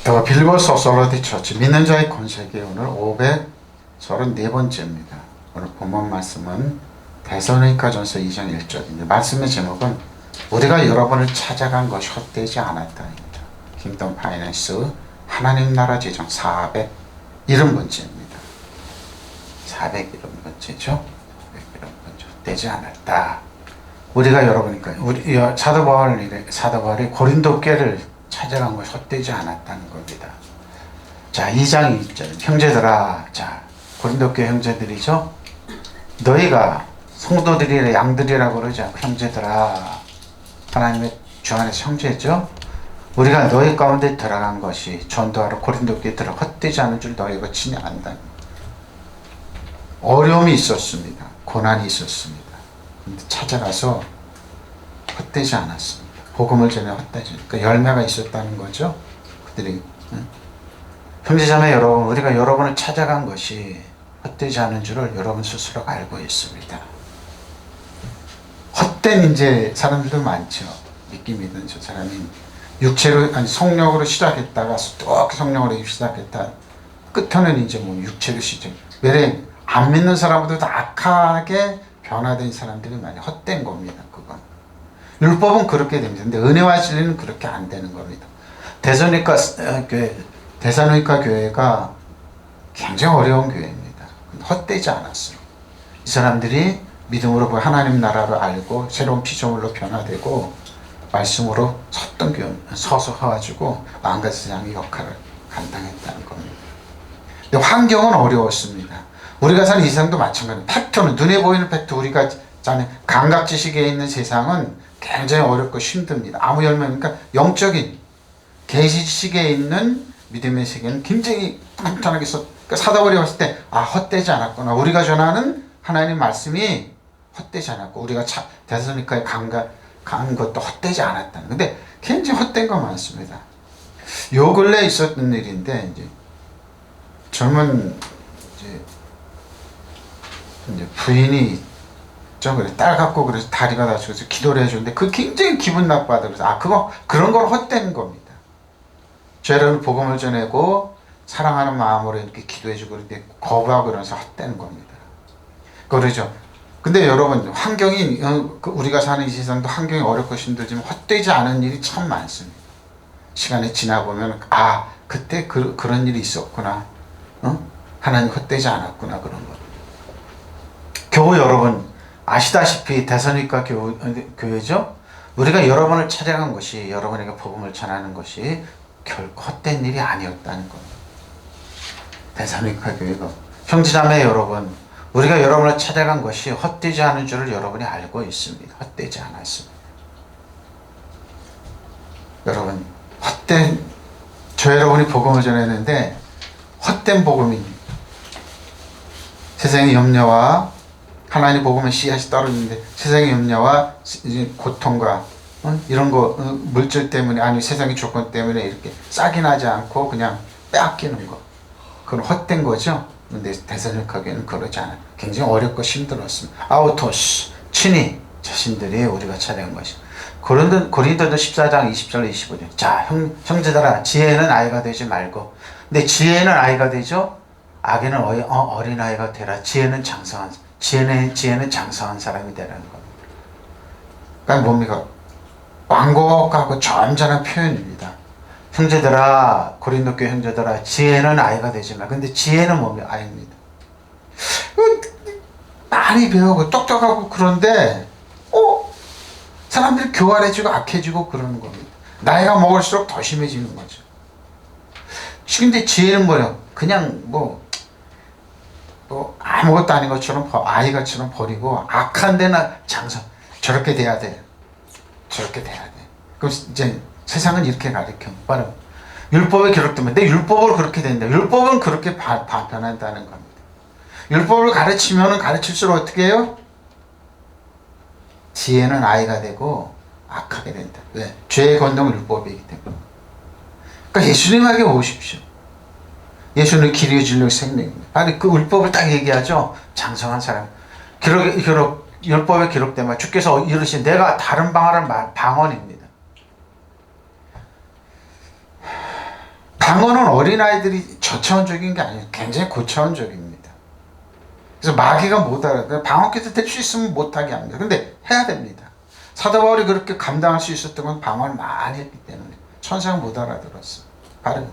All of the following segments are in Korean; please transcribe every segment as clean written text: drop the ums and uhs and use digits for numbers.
더 빌보 소서로디 처치 믿는 자의 권세기 오늘 534번째입니다. 오늘 본문 말씀은 데살로니가전서 2장 1절입니다. 말씀의 제목은 우리가 여러분을 찾아간 것이 헛되지 않았다입니다. 킹덤 파이낸스 하나님 나라 재정 401번째입니다. 401번째죠. 401번째 헛되지 않았다. 우리가 여러분이니까 우리 사도 바울이 고린도 교회를 찾아간 것이 헛되지 않았다는 겁니다. 자, 2장 2절 형제들아, 자 고린도 교회 형제들이죠. 너희가 성도들이라 양들이라고 그러지 않고 형제들아, 하나님의 주 안에서 형제죠. 우리가 너희 가운데 들어간 것이 전도하러 고린도 교회에 들어 헛되지 않은 줄 너희가 친히 안다. 어려움이 있었습니다. 고난이 있었습니다. 근데 찾아가서 헛되지 않았습니다. 복음을 전해 헛되지, 그러니까 열매가 있었다는 거죠. 그들이 형제자매 여러분, 우리가 여러분을 찾아간 것이 헛되지 않은 줄을 여러분 스스로가 알고 있습니다. 헛된 이제 사람들도 많죠. 믿기 믿는 저 사람이 육체로 아니 성령으로 시작했다가 또 성령으로 시작했다. 끝에는 이제 뭐 육체로 시작. 왜래 안 믿는 사람보다 악하게 변화된 사람들이 많이 헛된 겁니다. 그건 율법은 그렇게 됩니다. 근데 은혜와 진리는 그렇게 안 되는 겁니다. 데살로니가 교회가 굉장히 어려운 교회입니다. 헛되지 않았어요. 이 사람들이 믿음으로 하나님 나라를 알고 새로운 피조물로 변화되고 말씀으로 서서 가지고 마음과 세상의 역할을 감당했다는 겁니다. 근데 환경은 어려웠습니다. 우리가 사는 이 세상도 마찬가지입니다. 팩트는 눈에 보이는 팩트, 우리가 자는 감각 지식에 있는 세상은 굉장히 어렵고 힘듭니다. 아무 열매니까 영적인 계시 지식에 있는 믿음의 세계는 굉장히 탄탄하게 그러니까 사도바울이 봤을 때 헛되지 않았구나. 우리가 전하는 하나님의 말씀이 헛되지 않았고 우리가 데살로니가에 간 것도 헛되지 않았다는. 근데 굉장히 헛된 거 많습니다. 요 근래에 있었던 일인데 이제 젊은 이제 부인이 그래 딸 갖고 그래서 다리가 다쳐서 기도를 해주는데 그 굉장히 기분 나빠하다. 그래서 그런 걸 헛된 겁니다. 죄를 복음을 전하고 사랑하는 마음으로 이렇게 기도해주고 그런데 거부하고 그러면서 헛되는 겁니다. 그러죠. 근데 여러분 환경이 우리가 사는 이 세상도 환경이 어렵고 힘들지만 헛되지 않은 일이 참 많습니다. 시간이 지나보면 그때 그런 일이 있었구나. 하나님 헛되지 않았구나 그런 거. 교우 여러분 아시다시피 데살로니가 교회죠. 우리가 여러분을 찾아간 것이 여러분에게 복음을 전하는 것이 결코 헛된 일이 아니었다는 겁니다. 데살로니가 교회가 형제자매 여러분, 우리가 여러분을 찾아간 것이 헛되지 않은 줄을 여러분이 알고 있습니다. 헛되지 않았습니다. 여러분 저 여러분이 복음을 전했는데 헛된 복음입니다. 세상의 염려와 하나님 복음의 씨앗이 떨어지는데 세상의 염려와 고통과 이런 거 물질 때문에 아니 세상의 조건 때문에 이렇게 싹이 나지 않고 그냥 빼앗기는 거, 그건 헛된 거죠. 근데 데살로니가 교회는 그러지 않아요. 굉장히 어렵고 힘들었습니다. 아우토스 친히 자신들이 우리가 찾아간 것이. 고린도전 14장 20절 25절. 자 형제들아, 지혜는 아이가 되지 말고. 근데 지혜는 아이가 되죠. 악에는 어린아이가 되라. 지혜는 장성한 사람이 되라는 겁니다. 그러니까 뭡니까? 완곡하고 점잖은 표현입니다. 형제들아, 고린도 교회 형제들아, 지혜는 아이가 되지 마. 근데 지혜는 뭡니까? 아이입니다. 많이 배우고 똑똑하고 그런데 사람들이 교활해지고 악해지고 그러는 겁니다. 나이가 먹을수록 더 심해지는 거죠. 근데 지혜는 뭐예요? 그냥 아무것도 아닌 것처럼 아이가처럼 버리고 악한 데나 저렇게 돼야 돼. 저렇게 돼야 돼. 그럼 이제 세상은 이렇게 가르쳐. 바로 율법에 기록되면 내 율법으로 그렇게 된다. 율법은 그렇게 변한다는 겁니다. 율법을 가르치면 가르칠수록 어떻게 해요? 지혜는 아이가 되고 악하게 된다. 왜? 죄의 권능은 율법이기 때문에. 그러니까 예수님에게 오십시오. 예수는 길이 진리의 생명입니다. 아니 그 율법을 딱 얘기하죠. 장성한 사람. 율법에 기록되면 주께서 이르신 내가 다른 방언입니다. 방언은 어린아이들이 저차원적인 게 아니에요. 굉장히 고차원적입니다. 그래서 마귀가 못 알아요. 방언께서 될 수 있으면 못하게 합니다. 근데 해야 됩니다. 사도 바울이 그렇게 감당할 수 있었던 건 방언을 많이 했기 때문에 천사가 못 알아들었어. 바로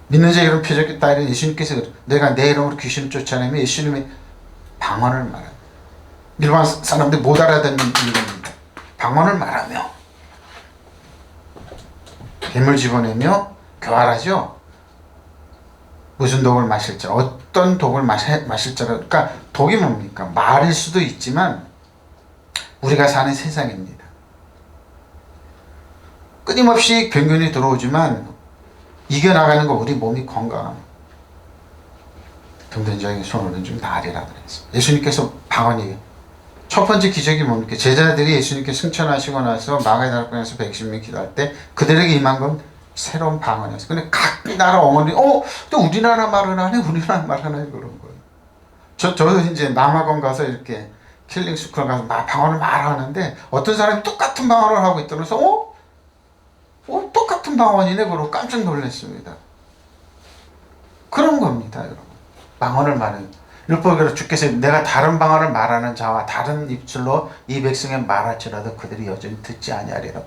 믿는 자 이런 표적이 따르 예수님께서 내가 내 이름으로 귀신을 쫓아내면 예수님의 방언을 말합니다. 일반 사람들이 못 알아듣는 이유입니다. 방언을 말하며 뱀을 집어내며 교활하죠. 무슨 독을 마실지 어떤 독을 마실지 그러니까 독이 뭡니까? 말일 수도 있지만 우리가 사는 세상입니다. 끊임없이 병균이 들어오지만 이겨나가는 거 우리 몸이 건강합니다. 병든 자에게 손을 얹으면 나으리라 그랬어요. 예수님께서 방언이에요. 첫 번째 기적이 뭡니까? 제자들이 예수님께 승천하시고 나서 마가다락방에서 120명 기도할 때 그들에게 임한 건 새로운 방언이었어요. 근데 각 나라 어머니, 또 우리나라 말은 하네, 우리나라 말은 하네, 그런 거예요. 저도 이제 남아공 가서 이렇게 킬링 스쿨 가서 방언을 말하는데 어떤 사람이 똑같은 방언을 하고 있더라고요. 똑같은 방언이네, 그러고 깜짝 놀랐습니다. 그런 겁니다, 여러분. 방언을 말하는. 율법으로 주께서 내가 다른 방언을 말하는 자와 다른 입술로 이 백성에 말할지라도 그들이 여전히 듣지 아니하리라.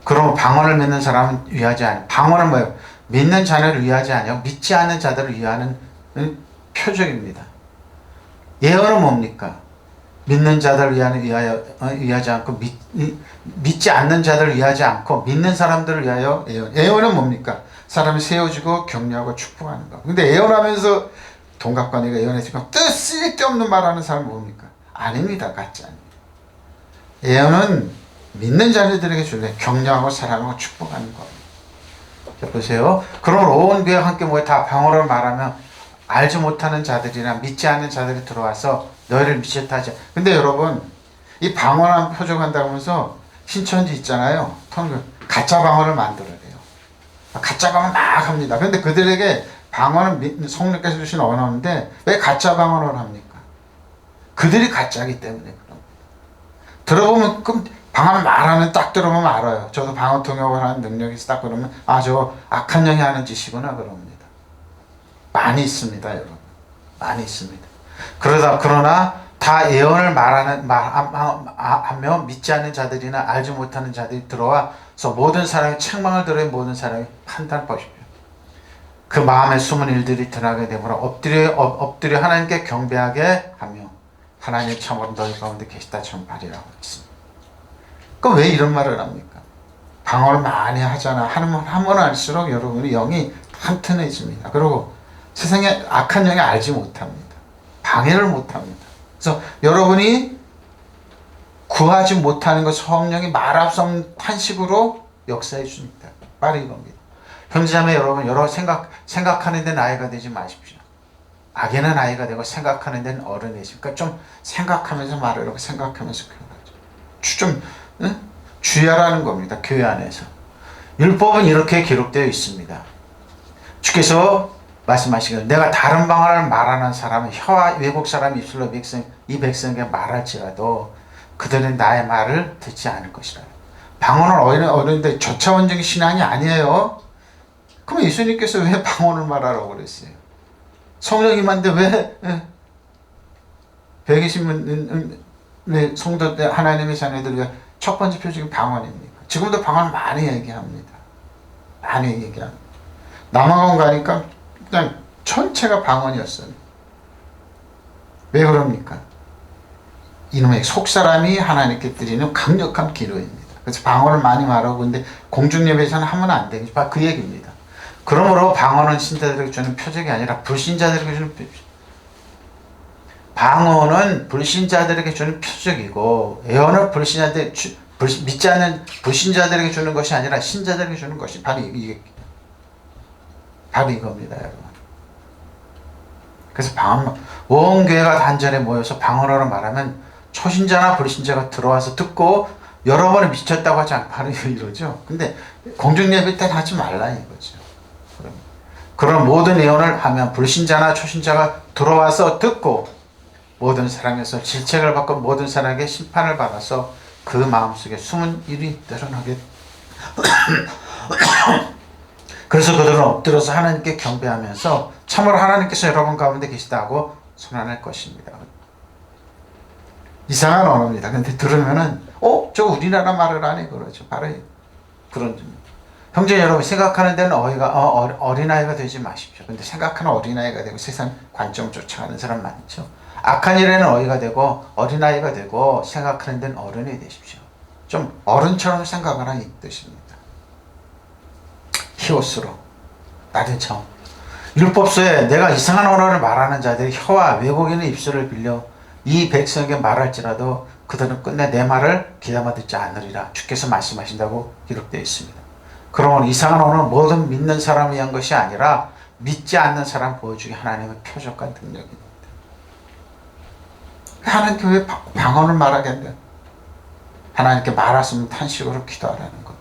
그러면 방언을 믿는 사람은 위하지 않아요. 방언은 뭐예요? 믿는 자를 위하지 않아요. 믿지 않는 자들을 위하는 표적입니다. 예언은 뭡니까? 믿는 자들을 위하지 않고 믿지 않는 자들을 위하지 않고 믿는 사람들을 위하여 예언. 예언은 뭡니까? 사람이 세워지고 격려하고 축복하는 거. 근데 예언하면서 동갑관이가 예언했지만 쓸데없는 말하는 사람은 뭡니까? 아닙니다. 가짜 아닙니다. 예언은 믿는 자들에게 줄래 격려하고 사랑하고 축복하는 겁니다. 자, 보세요. 그러면 온 교회가 함께 모여 다 방언을 말하면 알지 못하는 자들이나 믿지 않는 자들이 들어와서 너희를 미쳤다 하지. 근데 여러분 이 방언한 표적한다고 하면서 신천지 있잖아요. 가짜 방언을 만들어야 돼요. 가짜 방언 막 합니다. 근데 그들에게 방언은 성령께서 주신 언어인데 왜 가짜 방언을 합니까? 그들이 가짜이기 때문에 그런 거예요. 들어보면 그럼 방언을 말하면 딱 들어보면 알아요. 저도 방언 통역을 하는 능력이 있어 딱 그러면 저 악한 영이 하는 짓이구나 그럽니다. 많이 있습니다, 여러분. 많이 있습니다. 그러나 다 예언을 하며 믿지 않는 자들이나 알지 못하는 자들이 들어와서 모든 사람이 책망을 들어야 모든 사람이 판단해 보십시오. 그 마음에 숨은 일들이 드러나게 되므로 엎드려 하나님께 경배하게 하며 하나님 참으로 너희 가운데 계시다처럼 말이라고 했습니다. 그럼 왜 이런 말을 합니까? 방언을 많이 하잖아. 하면 할수록 여러분의 영이 튼튼해집니다. 그리고 세상에 악한 영이 알지 못합니다. 방해를 못합니다. 그래서 여러분이 구하지 못하는 것 성령이 말할 수 없는 탄식으로 역사해 줍니다. 바로 이겁니다. 형제자매 여러분, 여러 생각하는 데는 아이가 되지 마십시오. 악에는 아이가 되고 생각하는 데는 어른이십니까? 그러니까 좀 생각하면서 말하라고 생각하면서 교회하죠. 주의하라는 겁니다. 교회 안에서. 율법은 이렇게 기록되어 있습니다. 주께서 말씀하시기를 내가 다른 방언을 말하는 사람은 혀와 외국 사람 입술로 이 백성에게 말할지라도 그들은 나의 말을 듣지 않을 것이라. 방언은 어른인데 저차원적인 신앙이 아니에요. 그럼 예수님께서 왜 방언을 말하라고 그랬어요? 성령이 임한데 왜 120명 성도들 하나님의 자녀들 위해 첫 번째 표적이 방언입니까? 지금도 방언 많이 얘기합니다. 많이 얘기합니다. 남아공 가니까 그냥 전체가 방언이었어요. 왜 그럽니까? 이놈의 속사람이 하나님께 드리는 강력한 기도입니다. 그래서 방언을 많이 말하고 근데 공중예배에서는 하면 안 되겠죠. 그 얘기입니다. 그러므로 방언은 신자들에게 주는 표적이 아니라 불신자들에게 주는 표적. 방언은 불신자들에게 주는 표적이고 예언은 믿지 않는 불신자들에게 주는 것이 아니라 신자들에게 주는 것이 바로 이겁니다, 여러분. 그래서 온 교회가 단전에 모여서 방언으로 말하면 초신자나 불신자가 들어와서 듣고 여러 번을 미쳤다고 하지 않고 바로 이러죠. 근데 공중예배 때는 하지 말라 이거죠. 그런 모든 예언을 하면 불신자나 초신자가 들어와서 듣고 모든 사람에서 질책을 받고 모든 사람에게 심판을 받아서 그 마음속에 숨은 일이 드러나게 그래서 그들은 엎드려서 하나님께 경배하면서 참으로 하나님께서 여러분 가운데 계시다고 선언할 것입니다. 이상한 언어입니다. 근데 들으면은 저 우리나라 말을 하네 그러죠. 바로 그런 점. 형제 여러분, 생각하는 데는 어린아이가 되지 마십시오. 근데 생각하는 어린아이가 되고 세상 관점 쫓아가는 사람 많죠. 악한 일에는 어이가 되고 어린아이가 되고 생각하는 데는 어른이 되십시오. 좀 어른처럼 생각을 하는 뜻입니다. 히오스로 나대처럼 율법서에 내가 이상한 언어를 말하는 자들이 혀와 왜곡인의 입술을 빌려 이 백성에게 말할지라도 그들은 끝내 내 말을 귀담아 듣지 않으리라 주께서 말씀하신다고 기록되어 있습니다. 그러면 이상한 언어는 모든 믿는 사람을 위한 것이 아니라 믿지 않는 사람 보여주기 하나님의 표적과 능력입니다. 하나님께 왜 방언을 말하겠냐? 하나님께 말았으면 탄식으로 기도하라는 것.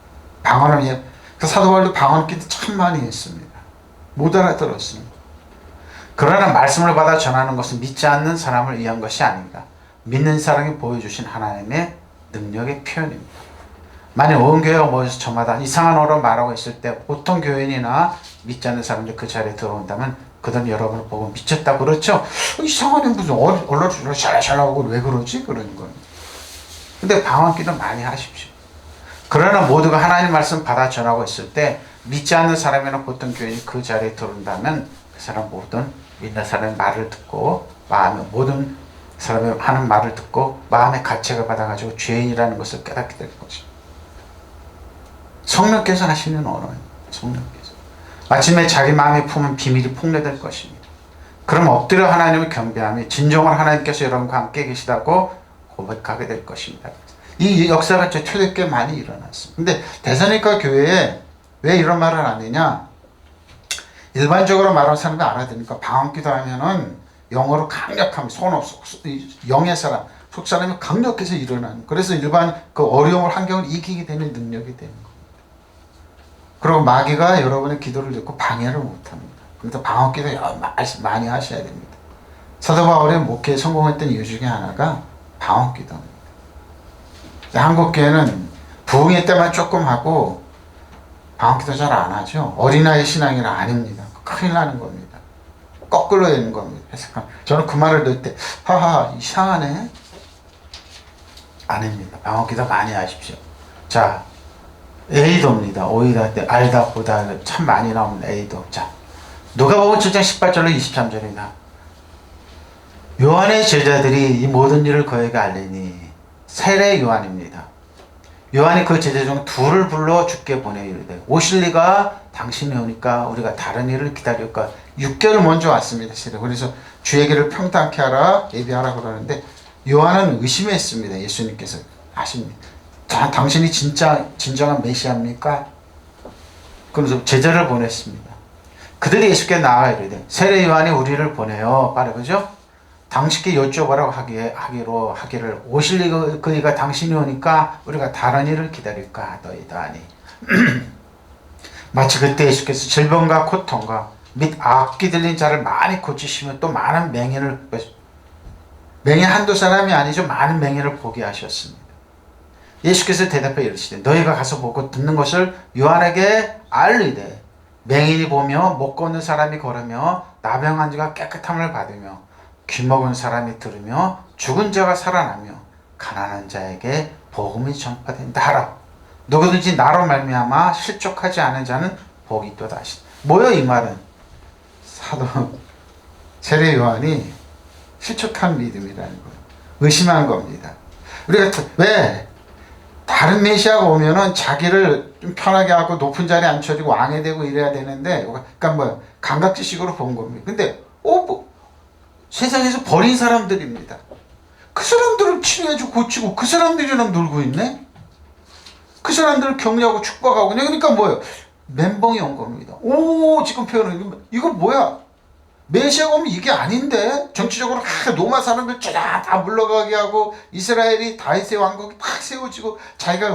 방언을 그 사도 바울도 방언 기도 참 많이 했습니다. 못 알아들었습니다. 그러나 말씀을 받아 전하는 것은 믿지 않는 사람을 위한 것이 아닙니다. 믿는 사람이 보여주신 하나님의 능력의 표현입니다. 만약 온 교회가 모여서 저마다 이상한 언어로 말하고 있을 때 보통 교인이나 믿지 않는 사람들이 그 자리에 들어온다면 그들은 여러분을 보고 미쳤다 그렇죠? 이상하네 무슨 언어를 샬샬하고 왜 그러지? 그러는 겁니다. 근데 방언기도 많이 하십시오. 그러나 모두가 하나님 말씀 받아 전하고 있을 때 믿지 않는 사람이나 보통 교인이 그 자리에 들어온다면 그 사람 모든 믿는 사람의 말을 듣고 모든 사람이 하는 말을 듣고 마음의 가책을 받아가지고 죄인이라는 것을 깨닫게 될 것입니다. 성령께서 하시는 언어예요. 성령께서. 마침내 자기 마음에 품은 비밀이 폭로될 것입니다. 그럼 엎드려 하나님을 경배하며 진정으로 하나님께서 여러분과 함께 계시다고 고백하게 될 것입니다. 이 역사가 초대교회에 많이 일어났습니다. 근데 데살로니가 교회에 왜 이런 말을 안 하느냐? 일반적으로 말하는 사람이 알아듣으니까 방언기도 하면은 영어로 강력함, 영의 사람, 속 사람이 강력해서 일어나는. 그래서 일반 그 어려움을 환경을 이기게 되는 능력이 되는 겁니다. 그리고 마귀가 여러분의 기도를 듣고 방해를 못합니다. 그래서 방언기도 많이 하셔야 됩니다. 사도 바울의 목회에 성공했던 이유 중에 하나가 방언기도입니다. 한국교회는 부흥회 때만 조금 하고 방언기도 잘 안 하죠. 어린아이 신앙이라 아닙니다. 큰일 나는 겁니다. 거꾸로 되는 겁니다. 저는 그 말을 들을 때 하하 이상하네. 아닙니다. 방언기도 많이 하십시오. 자, 에이도입니다. 오이다 때 알다 보다 참 많이 나오는 에이도. 자, 누가복음 7장 18절로 23절입니다. 요한의 제자들이 이 모든 일을 그에게 알리니 세례 요한입니다. 요한이 그 제자 중 둘을 불러 주께 보내 이르되 오실 리가 당신이 오니까 우리가 다른 일을 기다릴까. 6개월 먼저 왔습니다. 그래서 주의 길을 평탄케 하라 예비하라 그러는데 요한은 의심했습니다. 예수님께서 아십니까? 당신이 진정한 메시아입니까? 그래서 제자를 보냈습니다. 그들이 예수께 나아가 이르되 세례 요한이 우리를 보내요. 빠르 그죠? 당신께 여쭤보라고 하기를 오실 리가 그이가 당신이 오니까 우리가 다른 일을 기다릴까 너희다 하니 마치 그때 예수께서 질병과 고통과 및 악기 들린 자를 많이 고치시며 또 많은 맹인을 한두 사람이 아니죠. 많은 맹인을 보게 하셨습니다. 예수께서 대답해 이르시되 너희가 가서 보고 듣는 것을 요한에게 알리되 맹인이 보며 못 걷는 사람이 걸으며 나병한 자가 깨끗함을 받으며 귀먹은 사람이 들으며 죽은 자가 살아나며 가난한 자에게 복음이 전파된다 하라. 누구든지 나로 말미암아 실족하지 않은 자는 복이 있도다 하시다. 뭐요 이 말은? 사도 세례 요한이 실족한 믿음이라는 거예요. 의심한 겁니다. 우리가 왜 다른 메시아가 오면은 자기를 좀 편하게 하고 높은 자리에 앉혀지고 왕이 되고 이래야 되는데, 그러니까 뭐 감각지식으로 본 겁니다. 근데 세상에서 버린 사람들입니다. 그 사람들을 치료해주고 고치고 그 사람들이랑 놀고 있네. 그 사람들을 격려하고 축복하고 그러니까 뭐예요? 멘붕이 온 겁니다. 지금 표현은 이거 뭐야? 메시아가 오면 이게 아닌데 정치적으로 로마 사람들 다 물러가게 하고 이스라엘이 다윗의 왕국이 탁 세워지고 자기가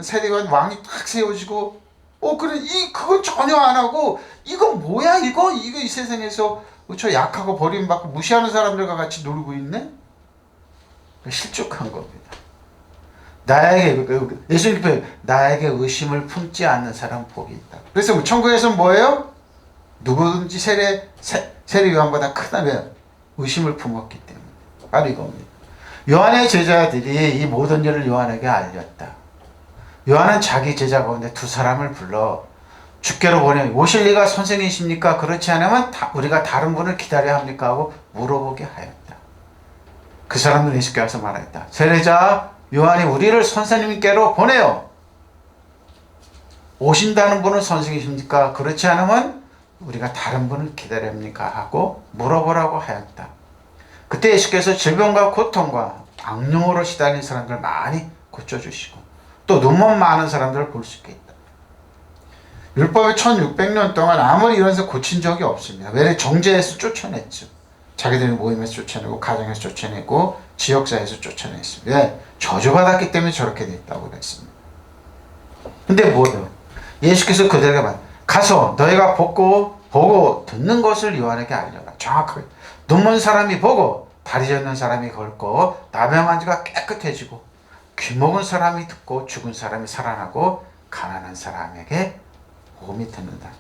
세대관 왕이 탁 세워지고 그건 전혀 안 하고 이거 뭐야 이거 이 세상에서 저 약하고 버림받고 무시하는 사람들과 같이 놀고 있네? 실족한 겁니다. 나에게 예수님께서 나에게 의심을 품지 않는 사람 복이 있다. 그래서 천국에서 뭐예요? 누구든지 세례 요한보다 크다. 왜? 의심을 품었기 때문에. 바로 이겁니다. 요한의 제자들이 이 모든 일을 요한에게 알렸다. 요한은 자기 제자 가운데 두 사람을 불러 주께로 보내 오실 리가 선생이십니까? 그렇지 않으면 우리가 다른 분을 기다려야 합니까? 하고 물어보게 하였다. 그 사람들은 예수께 와서 말했다. 세례자 요한이 우리를 선생님께로 보내요. 오신다는 분은 선생이십니까? 그렇지 않으면 우리가 다른 분을 기다려야 합니까? 하고 물어보라고 하였다. 그때 예수께서 질병과 고통과 악령으로 시달린 사람들 많이 고쳐주시고 또 눈먼 많은 사람들을 볼 수 있게 했다. 율법이 1600년 동안 아무리 이런 데서 고친 적이 없습니다. 왜? 정죄에서 쫓아냈죠. 자기들이 모임에서 쫓아내고 가정에서 쫓아내고 지역사회에서 쫓아냈습니다. 왜? 저주받았기 때문에 저렇게 됐다고 그랬습니다. 근데 뭐예요? 예수께서 그들에게 말 가서 너희가 보고 듣는 것을 요한에게 알려라. 정확하게 눈먼 사람이 보고 다리 젖는 사람이 걷고 나병한 자가 깨끗해지고 귀 먹은 사람이 듣고 죽은 사람이 살아나고 가난한 사람에게 복음이 듣는다.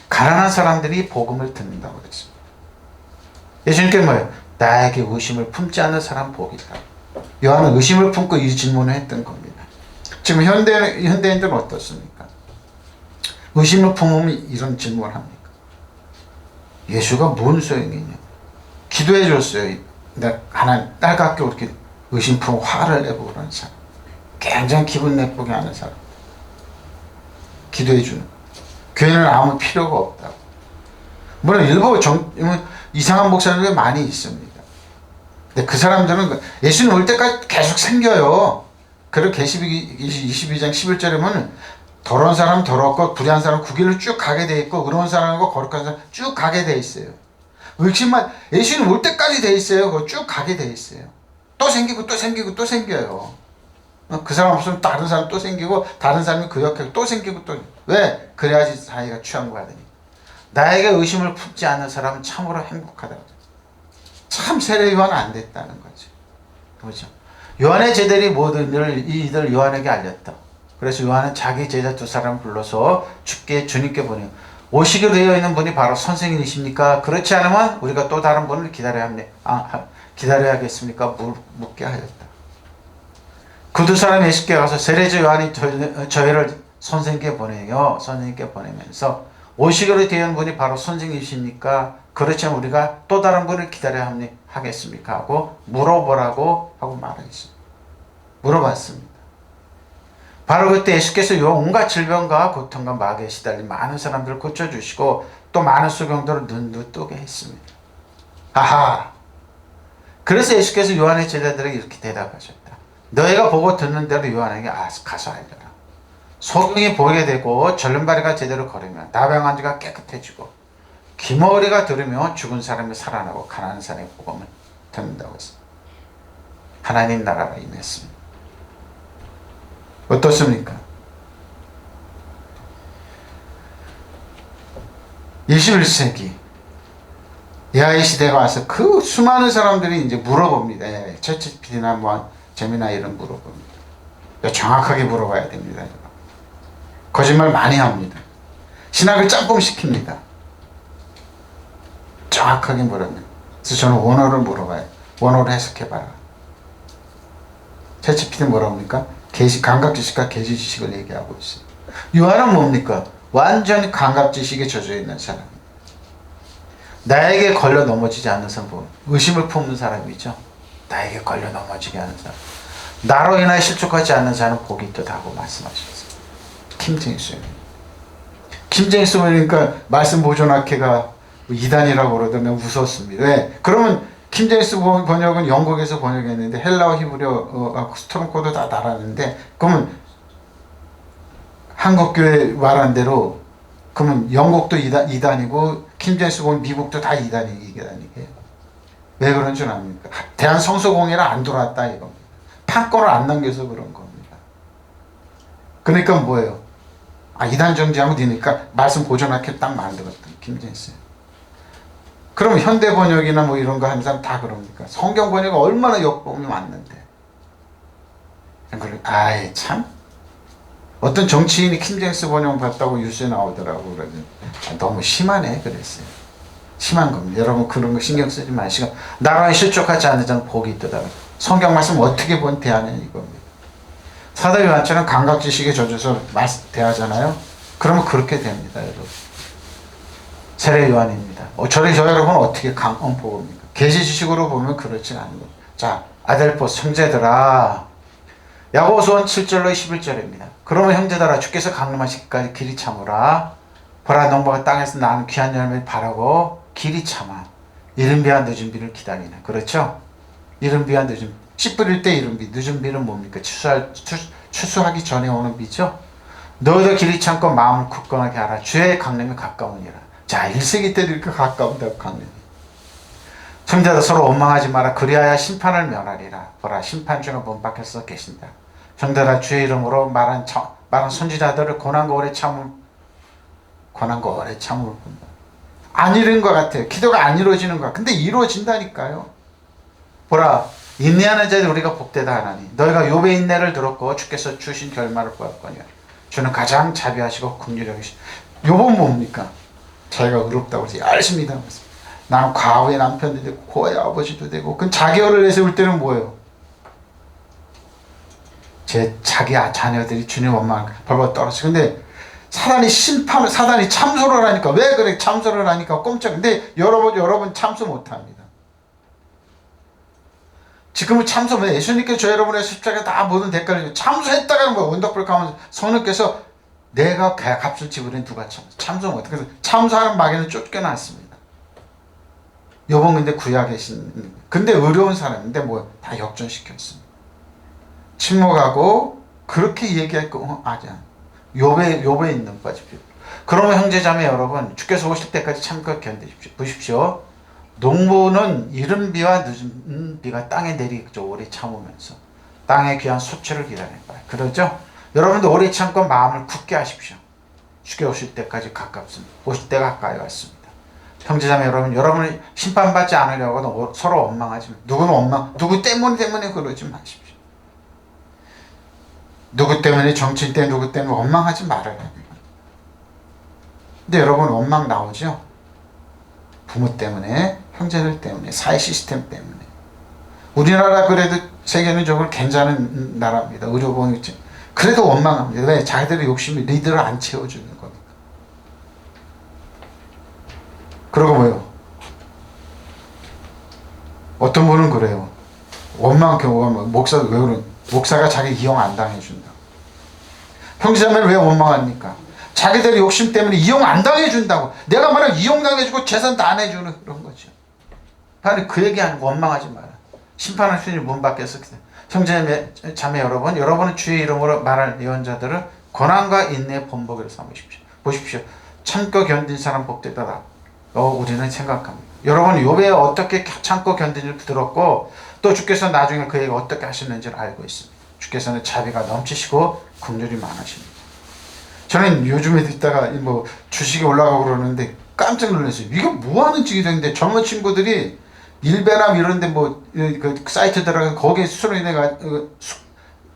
가난한 사람들이 복음을 듣는다고 그랬습니다. 예수님께 뭐예요? 나에게 의심을 품지 않는 사람 복이 있다. 요한은 의심을 품고 이 질문을 했던 겁니다. 지금 현대인들은 어떻습니까? 의심을 품으면 이런 질문을 합니까? 예수가 뭔 소용이냐? 기도해 줬어요. 하나님 딸같게 이렇게 의심 품고 화를 내고 그러는 사람. 굉장히 기분 나쁘게 하는 사람. 기도해 주는. 교회는 아무 필요가 없다고. 물론 일부 이상한 목사님들이 많이 있습니다. 근데 그 사람들은 예수님 올 때까지 계속 생겨요. 그리고 계시록 22장 11절에 더러운 사람은 더럽고 불의한 사람은 그 길로 쭉 가게 돼 있고 의로운 사람하고 거룩한 사람 쭉 가게 돼 있어요. 의심만 예수님 올 때까지 돼 있어요. 그거 쭉 가게 돼 있어요. 또 생기고 또 생기고 또 생겨요. 그 사람 없으면 다른 사람 또 생기고 다른 사람이 그 역할 또 생기고 또 왜? 그래야지 자기가 취한 거야 되니. 나에게 의심을 품지 않는 사람은 참으로 행복하다고. 참 세례 요한은 안 됐다는 거지. 그렇죠? 요한의 제자들이 모든 일을 이들 요한에게 알렸다. 그래서 요한은 자기 제자 두 사람을 불러서 주님께 보내요. 오시기로 되어 있는 분이 바로 선생님이십니까? 그렇지 않으면 우리가 또 다른 분을 기다려야겠습니까? 묻게 하였다. 그 두 사람이 예수께 가서 세례자 요한이 저희를 선생님께 보내요. 선생님께 보내면서 오시기로 되어 있는 분이 바로 선생님이십니까? 그렇지 않으면 우리가 또 다른 분을 기다려야 하겠습니까? 하고 물어보라고 하고 말했습니다. 물어봤습니다. 바로 그때 예수께서 온갖 질병과 고통과 마귀에 시달린 많은 사람들을 고쳐주시고 또 많은 소경들을 눈도 뜨게 했습니다. 아하! 그래서 예수께서 요한의 제자들에게 이렇게 대답하셨다. 너희가 보고 듣는 대로 요한에게 가서 알려라. 소경이 보게 되고 절름발이가 제대로 걸으면 나병한 자가 깨끗해지고 귀머거리가 들으며 죽은 사람이 살아나고 가난한 사람의 복음을 듣는다고 했습니다. 하나님 나라가 임했습니다. 어떻습니까? 21세기 AI 시대가 와서 그 수많은 사람들이 이제 물어봅니다. 챗GPT나 재미나 이런 물어봅니다. 정확하게 물어봐야 됩니다. 거짓말 많이 합니다. 신학을 짬뽕 시킵니다. 정확하게 물으면. 그래서 저는 원어를 물어봐요. 원어를 해석해봐라. 챗GPT 뭐랍니까? 감각지식과 계시지식을 얘기하고 있어요. 요한은 뭡니까? 완전히 감각지식에 젖어있는 사람. 나에게 걸려 넘어지지 않는 사람, 의심을 품는 사람이죠. 나에게 걸려 넘어지게 하는 사람. 나로 인하여 실족하지 않는 자는 복이 있다고 말씀하셨어요. 김정수. 김정수 보니까 말씀 보존학회가 이단이라고 그러더니 웃었습니다. 왜? 그러면 킹제임스 번역은 영국에서 번역했는데 헬라어, 히브리어, 스토롱코드 다 달았는데 그러면 한국교회 말한 대로 그러면 영국도 이단이고 킹제임스 보면 미국도 다 이단이게 왜 그런 줄 압니까? 대한 성서공회를 안 들어왔다 이겁니다. 판권을 안 남겨서 그런 겁니다. 그러니까 뭐예요? 이단 정지하면 되니까 말씀 보존학회 딱 만들었던 킹제임스. 그럼 현대 번역이나 이런 거 하는 사람 다 그럽니까? 성경 번역이 얼마나 역범이 많는데. 아이 참 어떤 정치인이 킹제임스 번역 봤다고 뉴스에 나오더라고. 그러더니 너무 심하네 그랬어요. 심한 겁니다. 여러분 그런 거 신경 쓰지 마시고 나라에 실족하지 않는 자는 복이 있도다. 성경 말씀 어떻게 본 대하냐 이겁니다. 사도 요한처럼 감각지식에 젖어서 대하잖아요. 그러면 그렇게 됩니다. 여러분. 세례 요한입니다. 저 여러분 어떻게 보입니까? 계시 지식으로 보면 그렇지 않은 겁니다. 자, 아델포스 형제들아, 야고보서 7절로 11절입니다. 그러면 형제들아, 주께서 강림하시기까지 길이 참으라. 보라, 농부가 땅에서 나는 귀한 열매를 바라고 길이 참아 이른 비와 늦은 비를 기다리네. 그렇죠? 이른 비와 늦은 씨 뿌릴 때 이른 비, 늦은 비는 뭡니까? 추수하기 전에 오는 비죠. 너희도 길이 참고 마음을 굳건하게 하라. 주의 강림이 가까우니라. 자, 1세기 때도 이렇게 가까운다고 강림이. 형제들 서로 원망하지 마라. 그리하여 심판을 면하리라. 보라, 심판 중에 문 밖에서 계신다. 형제들아, 주의 이름으로 말한 선지자들을 고난과 오래 참을 본다. 안 이룬 것 같아요. 기도가 안 이루어지는 것. 근데 이루어진다니까요. 보라, 인내하는 자들 우리가 복되다 하나니 너희가 욥의 인내를 들었고 주께서 주신 결말을 보았거니와. 주는 가장 자비하시고 긍휼하시고. 욥은 뭡니까? 자기가 의롭다고 해서 열심히 당했습니다. 나는 과부의 남편도 되고 고아의 아버지도 되고. 그럼 자기 어를 내세울 때는 뭐예요? 자기 자녀들이 주님 원망을 벌벌 떨었어요. 근데 사단이 참소를 하니까. 왜 그래? 참소를 하니까 꼼짝. 근데 여러분 참소 못합니다. 지금은 참소면 예수님께서 저 여러분의 십자가에 다 모든 대가를 참소했다가는 뭐예요? 원더풀 가면 성령께서 내가 값을 지불한 누가 참소 못해. 그래서 참소하는 마귀는 쫓겨났습니다. 요번 근데 구약에 근데 어려운 사람인데 뭐 다 역전시켰습니다. 침묵하고 그렇게 얘기했고 아니야. 욥에 있는 빠지십시오. 그러면 형제자매 여러분, 주께서 오실 때까지 참고 견디십시오. 보십시오. 농부는 이른 비와 늦은 비가 땅에 내리죠. 오래 참으면서 땅에 귀한 소출을 기다릴 거예요. 그러죠? 여러분도 오래 참고 마음을 굳게 하십시오. 주께 오실 때까지 가깝습니다. 오실 때가 가까이 왔습니다. 형제자매 여러분을 심판받지 않으려고 서로 원망하지 마십시오. 누구 때문에 그러지 마십시오. 누구 때문에 정치인 때문에 누구 때문에 원망하지 말아야 합니다. 근데 여러분 원망 나오죠? 부모 때문에, 형제들 때문에, 사회 시스템 때문에. 우리나라 그래도 세계적으로 괜찮은 나라입니다. 의료보험이 있죠. 그래도 원망합니다. 왜? 자기들의 욕심이 리더를 안 채워주는 겁니다. 그러고 뭐요? 어떤 분은 그래요. 원망 경우가 목사가 자기 이용 안 당해준다. 형제자매를 왜 원망합니까? 자기들의 욕심 때문에 이용 안 당해준다고. 내가 말하면 이용 당해주고 재산 다 안 해주는 그런 거죠. 바로 그 얘기하는 원망하지 마라. 심판할 수 있는 문 밖에서. 형제자매 여러분은 주의 이름으로 말할 예언자들을 고난과 인내의 본보기로 삼으십시오. 보십시오. 참고 견딘 사람 복되다. 우리는 생각합니다. 여러분 욥에 어떻게 참고 견딘지를 들었고 또 주께서 나중에 그에게 어떻게 하시는지를 알고 있습니다. 주께서는 자비가 넘치시고 긍휼이 많으십니다. 저는 요즘에 듣다가 주식이 올라가고 그러는데 깜짝 놀랐어요. 이게 뭐하는 지기적인데 젊은 친구들이 일베남 이런데 그 사이트 들어가 거기에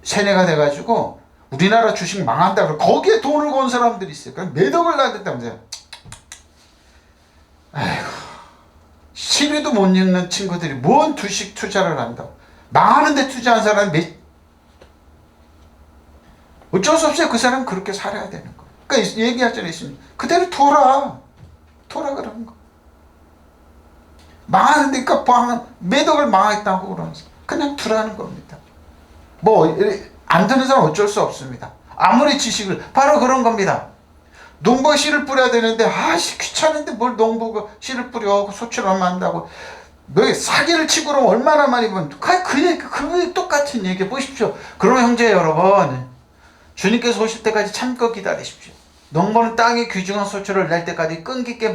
세뇌가 돼가지고 우리나라 주식 망한다 그러고 거기에 돈을 건 사람들이 있어요. 그럼 매덕을 놔댔다면서요. 아이고, 시리도 못 읽는 친구들이 뭔 주식 투자를 한다고. 망하는데 투자한 사람이 어쩔 수 없어요. 그 사람은 그렇게 살아야 되는 거. 그러니까 얘기하잖아요. 그대로 둬라 그러는 거. 망하는데 매덕을 망했다고 그러면서 그냥 두라는 겁니다. 안 되는 사람 어쩔 수 없습니다. 아무리 지식을 바로 그런 겁니다. 농부가 씨를 뿌려야 되는데 귀찮은데 뭘 농부가 씨를 뿌려 소출 얼마 한다고 사기를 치고 그러면 얼마나 많이 그 똑같은 얘기 보십시오. 그러면 형제 여러분, 주님께서 오실 때까지 참고 기다리십시오. 농부는 땅에 귀중한 소출을 낼 때까지 끈기있게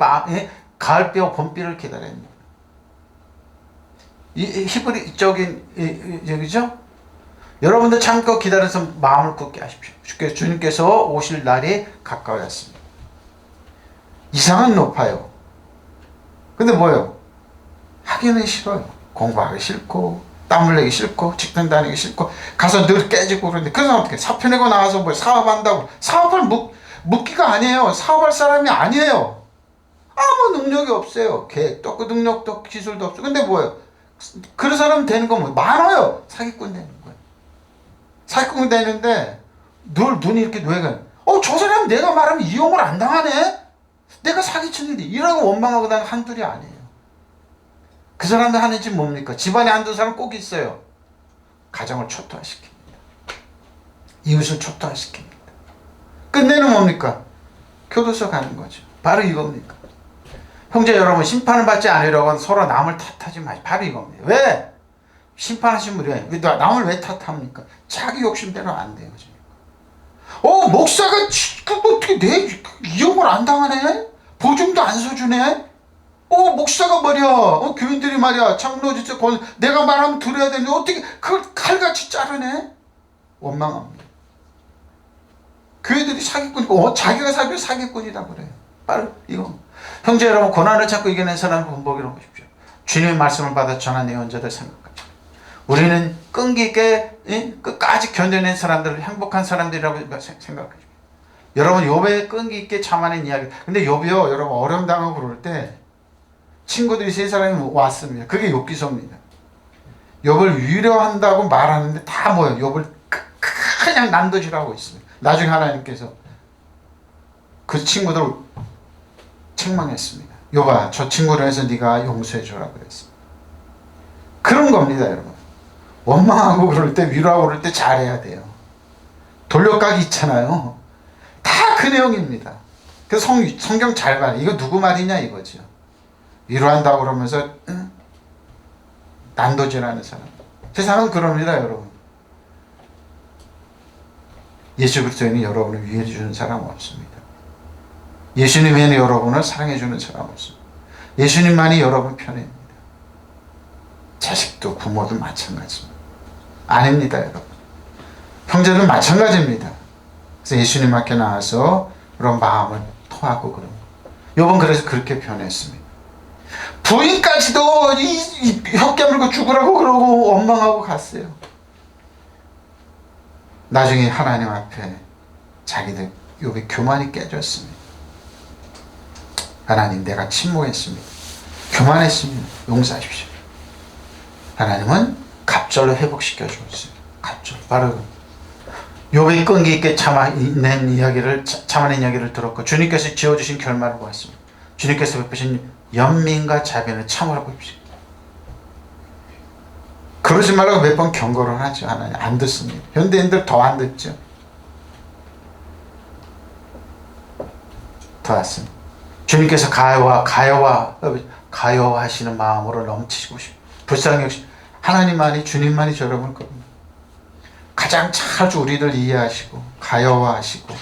가을비와 봄비를 기다려야 합니다. 히브리적인 얘기죠. 여러분들 참고 기다려서 마음을 굳게 하십시오. 주님께서 오실 날이 가까워졌습니다. 이상은 높아요. 근데 뭐예요? 하기는 싫어요. 공부하기 싫고 땀 흘리기 싫고 직장 다니기 싫고 가서 늘 깨지고 그러는데 그 사람 어떻게 사표 내고 나와서 뭐 사업한다고 사업을 묻기가 아니에요. 사업할 사람이 아니에요. 아무 능력이 없어요. 계획도 없고 능력도 없고 기술도 없어. 근데 뭐예요? 그런 사람 되는 건 뭐 많아요. 사기꾼 되는 거예요. 사기꾼 되는데 늘 눈이 이렇게 뇌가 저 사람 내가 말하면 이용을 안 당하네? 내가 사기쳤는데 이라고 원망하고 다니는 한둘이 아니에요. 그 사람들 하는 짓 뭡니까? 집안에 한두 사람 꼭 있어요. 가정을 초토화시킵니다. 이웃을 초토화시킵니다. 끝내는 뭡니까? 교도소 가는 거죠. 바로 이겁니까? 형제 여러분, 심판을 받지 않으려고 서로 남을 탓하지 마시고 바로 이겁니다. 왜? 심판하신 분이 왜 남을 왜 탓합니까? 자기 욕심대로 안 돼요. 목사가 어떻게 내 이용을 안 당하네? 보증도 안 서주네? 목사가 말이야, 교인들이 말이야, 장로지체 내가 말하면 들어야 되는데 어떻게 그걸 칼같이 자르네? 원망합니다. 교회들이 사기꾼이고 자기가 사기꾼이라고 그래요. 바로 이거. 형제 여러분, 고난을 참고 이겨낸 사람을 본보기로 보십시오. 주님의 말씀을 받아 전한 예언자들 생각하십시오. 우리는 끈기 있게 끝까지 견뎌낸 사람들을 행복한 사람들이라고 생각하십시오. 여러분, 욥의 끈기 있게 참아낸 이야기. 근데 욥이요, 여러분 어려움 당하고 그럴 때 친구들이 세 사람이 왔습니다. 그게 욥기서입니다. 욥을 위로한다고 말하는데 다 뭐예요? 욥을 그냥 난도질하고 있습니다. 나중에 하나님께서 그 친구들을 책망했습니다. 욥아, 저 친구를 해서 네가 용서해 주라 그랬습니다. 그런 겁니다, 여러분. 원망하고 그럴 때, 위로하고 그럴 때 잘해야 돼요. 돌려가기 있잖아요. 다 그 내용입니다. 그래서 성경 잘 봐요. 이거 누구 말이냐 이거죠. 위로한다고 그러면서 난도질하는 사람. 세상은 그럽니다, 여러분. 예수 그리스도에는 여러분을 위해 주는 사람 없습니다. 예수님에는 여러분을 사랑해 주는 사람 없습니다. 예수님만이 여러분 편입니다. 자식도 부모도 마찬가지입니다. 아닙니다, 여러분. 형제도 마찬가지입니다. 그래서 예수님 앞에 나와서 그런 마음을 토하고 그런 거. 욥은 그래서 그렇게 변했습니다. 부인까지도 혀 깨물고 죽으라고 그러고 원망하고 갔어요. 나중에 하나님 앞에 자기들 욥의 교만이 깨졌습니다. 하나님, 내가 침묵했습니다. 교만했습니다. 용서하십시오. 하나님은 갑절로 회복시켜 주었어요. 갑절. 바로 욥의 끈기 있게 참아낸 이야기를 들었고 주님께서 지어주신 결말을 보았습니다. 주님께서 베푸신 연민과 자비는 참으라 보십시오. 그러지 말라고 몇 번 경고를 하죠. 하나님 안 듣습니다. 현대인들 더 안 듣죠. 더 왔습니다. 주님께서 가여워하시는 마음으로 넘치시고 불쌍히 여기시고 하나님만이, 주님만이 여러분을 겁니다. 가장 잘 우리를 이해하시고 가여워하시고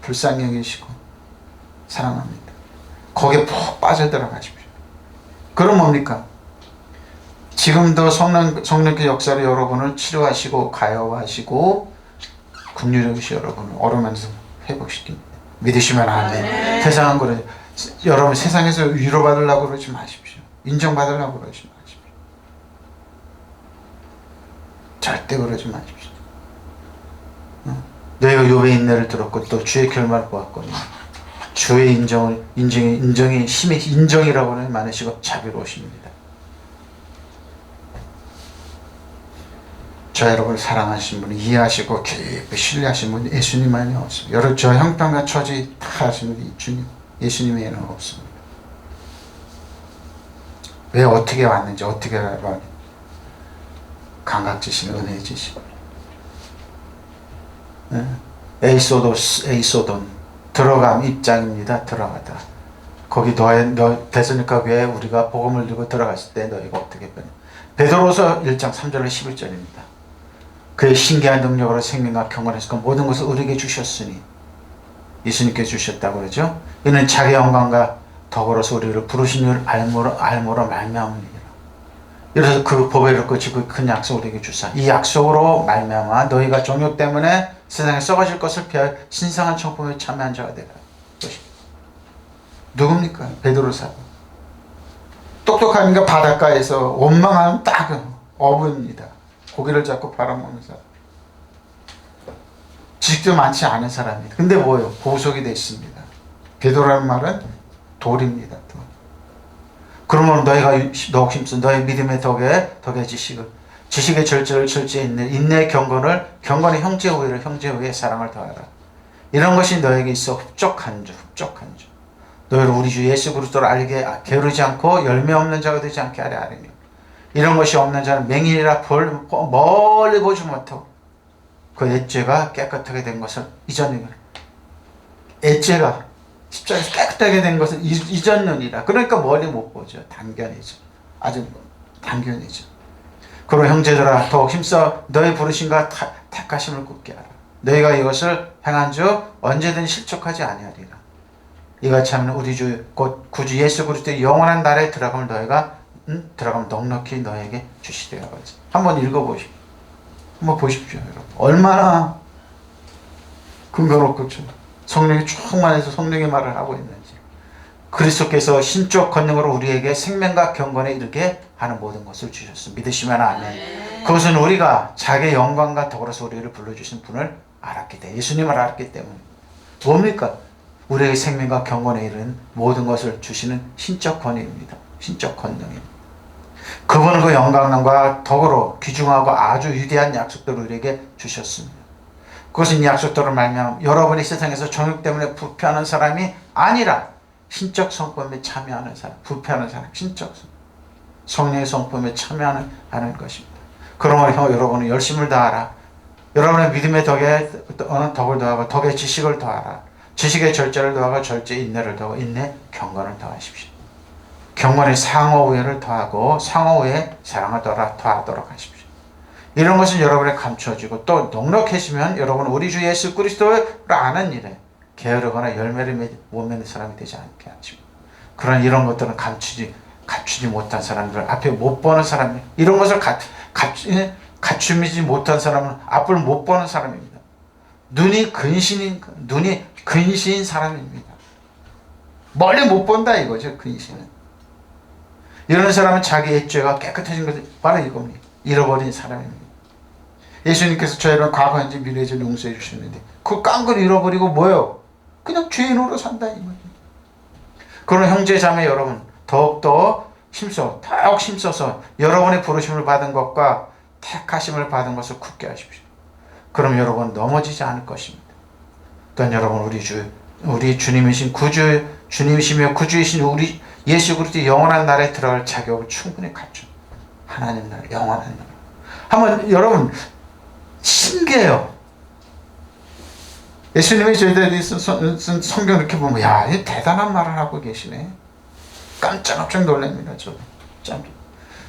불쌍히 여기시고 사랑합니다. 거기에 푹 빠져들어가십시오. 그럼 뭡니까? 지금도 성령의 역사로 여러분을 치료하시고 가여워하시고 긍휼히 여기시 여러분을 얼으면서 회복시킵니다. 믿으시면 아멘. 세상은 그러죠. 여러분, 세상에서 위로받으려고 그러지 마십시오. 인정받으려고 그러지 마십시오. 절대 그러지 마십시오. 너희가 욥의 인내를 들었고 또 주의 결말을 보았거니 주의 인정이 심히 인정이라고 하는 많으시고 자비로우십니다. 저 여러분을 사랑하신 분이 이해하시고 깊이 신뢰하신 분이 예수님만이 없습니다. 여러분, 저 형편과 처지 다 하시는 분이 주님, 예수님 외에는 없습니다. 왜 어떻게 왔는지 어떻게 알아봤는지 감각지신 은혜지신 에이소돈 들어감 입장입니다. 들어가다. 거기 데살로니가 교회에 우리가 복음을 들고 들어갔을 때 너희가 어떻게 변해? 베드로서 1장 3절로 11절입니다. 그의 신기한 능력으로 생명과 경건해서 모든 것을 우리에게 주셨으니 예수님께 주셨다고 그러죠. 이는 자기 영광과 더불어서 우리를 부르신 줄 알므로 말미암으니라. 그래서 그 법을 얻고 지고 큰 약속을 우리에게 주사 이 약속으로 말미암아 너희가 정욕 때문에 세상에 썩어질 것을 피하여 신성한 청품에 참여한 자가 되라. 누굽니까? 베드로 사도. 똑똑하니까 바닷가에서 원망하면 딱 어부입니다. 고기를 잡고 팔아먹는 사람. 지식도 많지 않은 사람입니다. 근데 뭐예요? 보석이 됐습니다. 베드로라는 말은 돌입니다. 돌. 그러면 너희가 더욱 힘써 너희 믿음의 덕에 지식의 절제를 절제에 인내의 경건의 형제 우애를 형제 우애의 사랑을 더하라. 이런 것이 너에게 있어 흡족한 주. 너희를 우리 주 예수 그리스도를 알게 게으르지 않고 열매 없는 자가 되지 않게 하려 하리니 이런 것이 없는 자는 맹인이라 멀리 보지 못하고 그 옛죄가 깨끗하게 된 것을 잊었느니라. 옛죄가 십자가에서 깨끗하게 된 것을 잊었느니라. 그러니까 멀리 못 보죠. 단견이죠. 아주 단견이죠. 그러므로 형제들아 더욱 힘써 너희 부르심과 택하심을 굳게 하라. 너희가 이것을 행한 주 언제든 실족하지 아니하리라. 이같이 하면 우리 주 곧 구주 예수 그리스도의 영원한 나라에 들어가면 너희가 들어가면 넉넉히 너에게 주시리라. 한번 읽어보십시오. 한번 보십시오, 여러분. 얼마나 근거 높고 성령이 충만해서 성령의 말을 하고 있는지. 그리스도께서 신적 권능으로 우리에게 생명과 경건에 이르게 하는 모든 것을 주셨습니다. 믿으시면 아멘. 그것은 우리가 자기의 영광과 더불어서 우리를 불러주신 분을 알았기 때문에, 예수님을 알았기 때문에. 뭡니까? 우리에게 생명과 경건에 이르는 모든 것을 주시는 신적 권위입니다. 신적 권능입니다. 그분은 그 영광과 덕으로 귀중하고 아주 위대한 약속들을 우리에게 주셨습니다. 그것은 이 약속들을 말미암아 여러분이 세상에서 정욕 때문에 부패하는 사람이 아니라 신적 성품에 참여하는 사람, 부패하는 사람, 신적 성령의 성품에 참여하는 것입니다. 그러므로 여러분은 열심을 다하라. 여러분의 믿음의 덕을 더하고 덕의 지식을 더하라. 지식의 절제를 더하고 절제의 인내를 더하고 인내 경건을 더하십시오. 경건의 상호우애를 더하고 상호우애의 사랑을 더하도록 하십시오. 이런 것은 여러분에 감추어지고 또 넉넉해지면 여러분은 우리 주 예수 그리스도를 아는 일에 게으르거나 열매를 못 맺는 사람이 되지 않게 하십니다. 그런 이런 것들은 갖추지 못한 사람들, 앞에 못 보는 사람, 이런 것을 갖추지 못한 사람은 앞을 못 보는 사람입니다. 눈이 근시인 사람입니다. 멀리 못 본다 이거죠. 근시는. 이런 사람은 자기 옛죄가 깨끗해진 것을 바로 이겁니다. 잃어버린 사람입니다. 예수님께서 저희를 과거, 현재, 미래를 용서해 주셨는데 그 깐 걸 잃어버리고 뭐예요? 그냥 죄인으로 산다 이 말이에요. 그런 형제 자매 여러분 더욱 힘써서 여러분의 부르심을 받은 것과 택하심을 받은 것을 굳게 하십시오. 그럼 여러분 넘어지지 않을 것입니다. 또한 여러분 우리 주님이신 주님이시며 구주이신 우리 예수 그리스도의 영원한 나라에 들어갈 자격을 충분히 갖춘 하나님 나라, 영원한 나라. 한번 여러분 신기해요. 예수님이 저희들이 쓴 성경 이렇게 보면 야, 이 대단한 말을 하고 계시네. 깜짝 놀랍니다.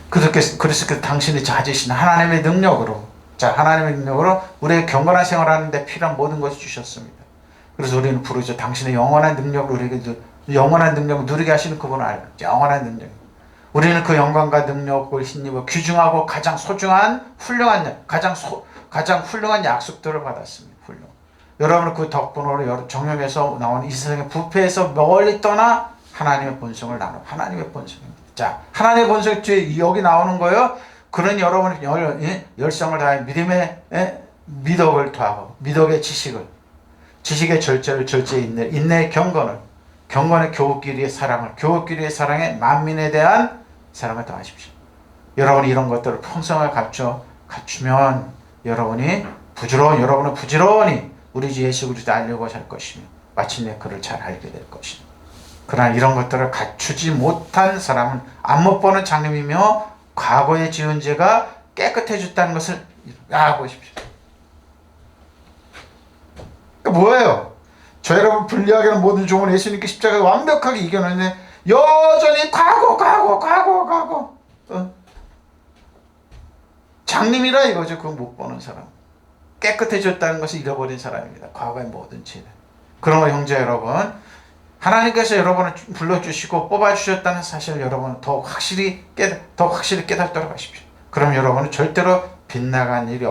그래서 당신이 가지신 하나님의 능력으로 우리의 경건한 생활하는 데 필요한 모든 것을 주셨습니다. 그래서 우리는 부르죠. 당신의 영원한 능력을 우리에게 영원한 능력을 누리게 하시는 그분을 알고 영원한 능력. 우리는 그 영광과 능력을 힘입어 귀중하고 가장 소중한 가장 훌륭한 약속들을 받았습니다. 여러분은 그 덕분으로 정욕에서 나온 이 세상의 부패에서 멀리 떠나 하나님의 본성을 나눠. 하나님의 본성입니다. 자, 하나님의 본성 뒤에 여기 나오는 거예요. 그런 여러분의 열성을 다해 믿음의 미덕을 더하고 미덕의 지식의 절제의 인내의 경건의 교우끼리의 사랑에 만민에 대한 사랑을 더하십시오. 여러분이 이런 것들을 풍성하게 갖추면 여러분은 부지런히 우리 주 예수 그리스도 알려고 할 것이며 마침내 그를 잘 알게 될 것이며 그러나 이런 것들을 갖추지 못한 사람은 안 못 보는 장님이며 과거에 지은 죄가 깨끗해졌다는 것을 알아보십시오. 그러니까 뭐예요? 저 여러분 불리하게 하는 모든 종은 예수님께 십자가에 완벽하게 이겨냈는데 여전히 과거 장님이라 이거죠. 그거 못 보는 사람. 깨끗해졌다는 것을 잃어버린 사람입니다. 과거의 모든 죄는. 그러므로 형제 여러분, 하나님께서 여러분을 불러주시고 뽑아주셨다는 사실을 여러분은 더욱 확실히 깨닫도록 하십시오. 그럼 여러분은 절대로 빗나가는 일이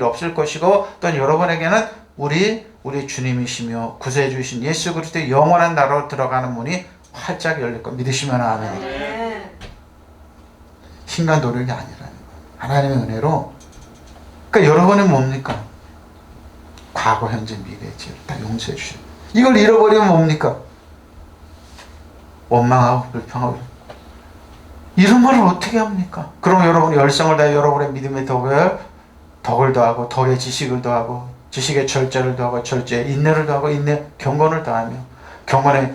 없을 것이고 또 여러분에게는 우리 주님이시며 구세해 주신 예수 그리스도의 영원한 나라로 들어가는 문이 활짝 열릴 것 믿으시면 아멘. 힘과 노력이 아니라는 거예요. 하나님의 은혜로. 그러니까 여러분은 뭡니까? 과거, 현재, 미래 죄를 다 용서해 주셔요. 이걸 잃어버리면 뭡니까? 원망하고 불평하고. 이런 말을 어떻게 합니까? 그럼 여러분이 열성을 다해 여러분의 믿음의 덕을 더하고 덕의 지식을 더하고 지식의 절제를 더하고 절제의 인내를 더하고 인내 경건을 더하며 경건의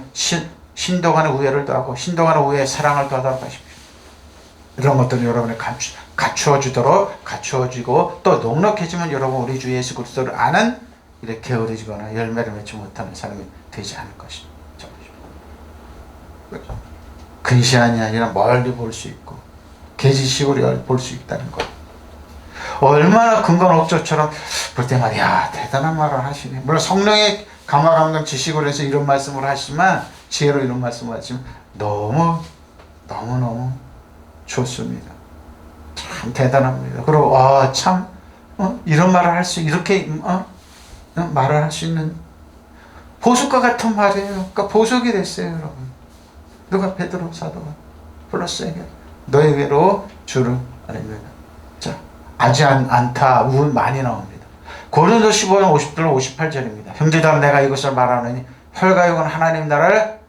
신동하는 우애를 더하고 신동하는 우애의 사랑을 더하도록 하십시오. 이런 것들은 여러분이 갖추어주도록 갖추어지고 또 넉넉해지면 여러분 우리 주 예수 그리스도를 아는 이렇게 게으르지거나 열매를 맺지 못하는 사람이 되지 않을 것입니다. 근시안이 아니라 멀리 볼 수 있고 계지식으로 볼 수 있다는 것. 얼마나 근본옥조처럼 볼 때마다 야 대단한 말을 하시네. 물론 성령의 감화감동 지식으로 해서 이런 말씀을 하시지만 지혜로 이런 말씀을 하시면 너무너무 좋습니다. 참 대단합니다. 그리고 참 이런 말을 할 수 이렇게 말을 할 수 있는 보석과 같은 말이에요. 그러니까 보석이 됐어요, 여러분. 누가 베드로 사도가 불렀어요. 너에게로 주를 아닙니다. 자, 아지 않다 우은 많이 나옵니다. 고린도 15장 50절 58절입니다. 형제들아 내가 이것을 말하노니 혈과 육은 하나님 나라를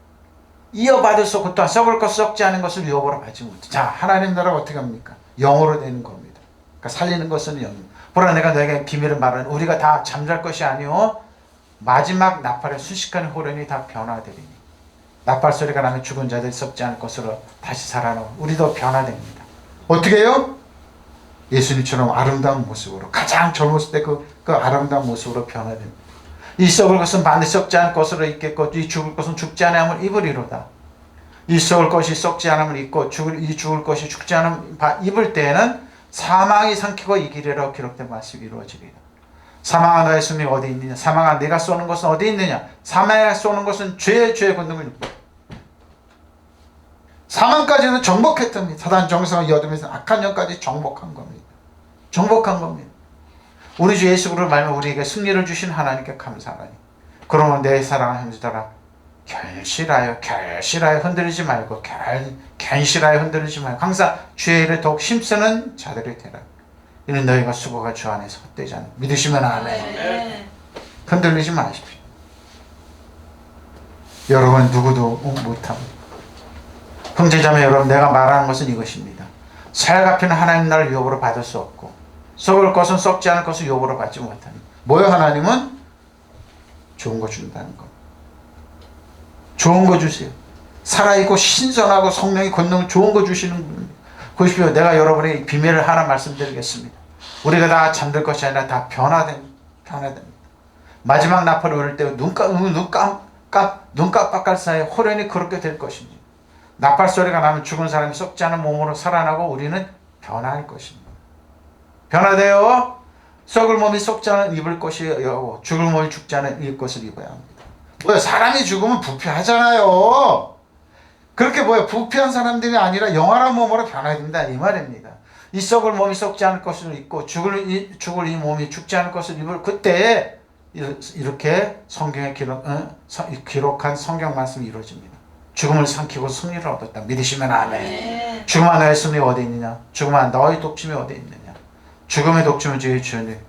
이어받을 수 없고 또한 썩을 것 썩지 않은 것을 유업으로 받지 못해. 자, 하나님 나라가 어떻게 합니까? 영으로 되는 겁니다. 그러니까 살리는 것은 영입니다. 보라 내가 너에게 비밀을 말하는 우리가 다 잠잘 것이 아니오 마지막 나팔의 순식간에 호련히 다 변화되리니 나팔 소리가 나면 죽은 자들이 썩지 않을 것으로 다시 살아나고 우리도 변화됩니다. 어떻게 해요? 예수님처럼 아름다운 모습으로 가장 젊었을 때 그 아름다운 모습으로 변화됩니다. 이 썩을 것은 반드시 썩지 않을 것으로 있겠고 이 죽을 것은 죽지 아니함을 입으리로다. 이 썩을 것이 썩지 않음을 입고 이 죽을 것이 죽지 않음 입을 때에는 사망이 삼키고 이기리라 기록된 말씀이 이루어지리라. 사망아 너의 승리가 어디 있느냐? 사망아 네가 쏘는 것은 어디 있느냐? 사망에 쏘는 것은 죄의 권능을 입고 사망까지는 정복했답니다. 사단 정성을 여두면서 악한 영까지 정복한 겁니다. 정복한 겁니다. 우리 주 예수 그리스도로 말하면 우리에게 승리를 주신 하나님께 감사하니 그러면 내 사랑하는 형제들아 결실하여 흔들리지 말고 견실하여 흔들리지 말고 항상 주의 일에 더욱 힘쓰는 자들이 되라. 이는 너희가 수고가 주 안에서 헛되지 않아. 믿으시면 아멘. 흔들리지 마십시오. 여러분 누구도 못합니다. 형제자매 여러분 내가 말하는 것은 이것입니다. 살갑히는 하나님 나라를 유업으로 받을 수 없고 썩을 것은 썩지 않을 것을 유업으로 받지 못하니 뭐요? 하나님은 좋은 거 준다는 거. 좋은 거 주세요. 살아있고 신선하고 성령이 권능 좋은 거 주시는 분입니다. 보십시오. 내가 여러분의 비밀을 하나 말씀드리겠습니다. 우리가 다 잠들 것이 아니라 다 변화됩니다. 마지막 나팔을 울릴 때 눈 깜빡할 사이에 호련히 그렇게 될 것인지 나팔 소리가 나면 죽은 사람이 썩지 않은 몸으로 살아나고 우리는 변화할 것입니다. 변화되어 썩을 몸이 썩지 않은 입을 것이요 죽을 몸이 죽지 않은 입을 것을 입어야 합니다. 뭐야 사람이 죽으면 부패하잖아요. 그렇게 부패한 사람들이 아니라 영원한 몸으로 변화해야 된다 이 말입니다. 이 썩을 몸이 썩지 않을 것을 입고 죽을 이 몸이 죽지 않을 것을 입을 그때 이렇게 성경에 기록한 성경 말씀이 이루어집니다. 죽음을 삼키고 승리를 얻었다. 믿으시면 아멘. 죽음아 너의 승리 어디 있느냐? 죽음아 너의 독침이 어디 있느냐? 죽음의 독침은 주의 주님.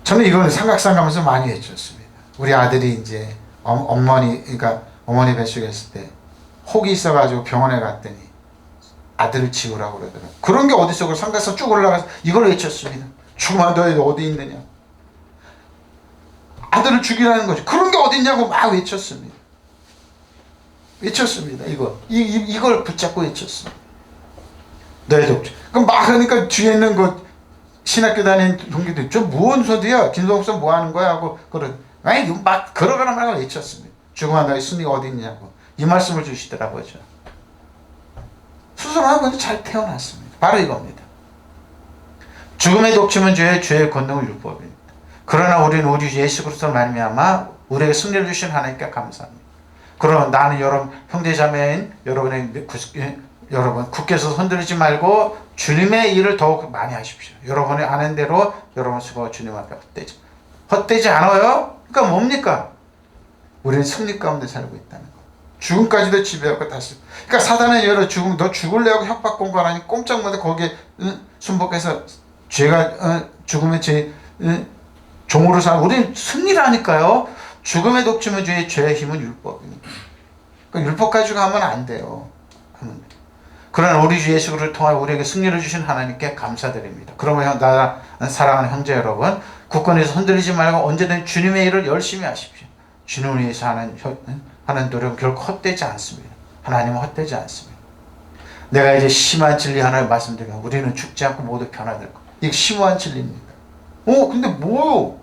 저는 이거는 삼각상가면서 많이 해줬습니다. 우리 아들이 이제 어머니 뱃속에 있을 때 혹이 있어가지고 병원에 갔더니 아들을 지우라고 그러더라고요. 그런 게 어디 있어? 그 삼각상 쭉 올라가서 이걸 외쳤습니다. 죽음아 너희 어디 있느냐? 아들을 죽이라는 거죠. 그런 게 어디 있냐고 막 외쳤습니다. 이걸 붙잡고 외쳤습니다. 너희 독침. 그럼 막 하니까 뒤에 있는 신학교 다니는 동기들 저 무언 소리야? 김동석 뭐 하는 거야? 하고 막 걸어가는 말을 외쳤습니다. 죽음아 너희 승리가 어디 있냐고 이 말씀을 주시더라고요. 수술하고 잘 태어났습니다. 바로 이겁니다. 죽음의 독침은 주의 권능을 율법입니다. 그러나 우리는 우리 예수 그리스도를 말미암아 우리에게 승리를 주신 하나님께 감사합니다. 그러나 나는 여러분 형제자매인 여러분 굳게서 흔들리지 말고 주님의 일을 더욱 많이 하십시오. 여러분이 아는 대로 여러분 수고가 주님 앞에 헛되지 않아요. 그러니까 뭡니까? 우리는 승리 가운데 살고 있다는 거. 죽음까지도 지배하고 다시. 그러니까 사단의 여러 죽음, 너 죽을래 하고 협박 공갈하니 꼼짝 못해 거기에 순복해서 죄가 죽음의 죄 종으로 사. 우리는 승리를 하니까요. 죽음의 독점의 죄의 힘은 율법입니다. 그러니까 율법 가지고 하면 안 돼요. 그러나 우리 주 예수를 통하여 우리에게 승리를 주신 하나님께 감사드립니다. 그러면 나 사랑하는 형제 여러분, 굳건해서 흔들리지 말고 언제든 주님의 일을 열심히 하십시오. 주님을 위해서 하는 노력은 결코 헛되지 않습니다. 하나님은 헛되지 않습니다. 내가 이제 심한 진리 하나를 말씀드리면 우리는 죽지 않고 모두 변화될 것. 이게 심오한 진리입니다. 근데 뭐요?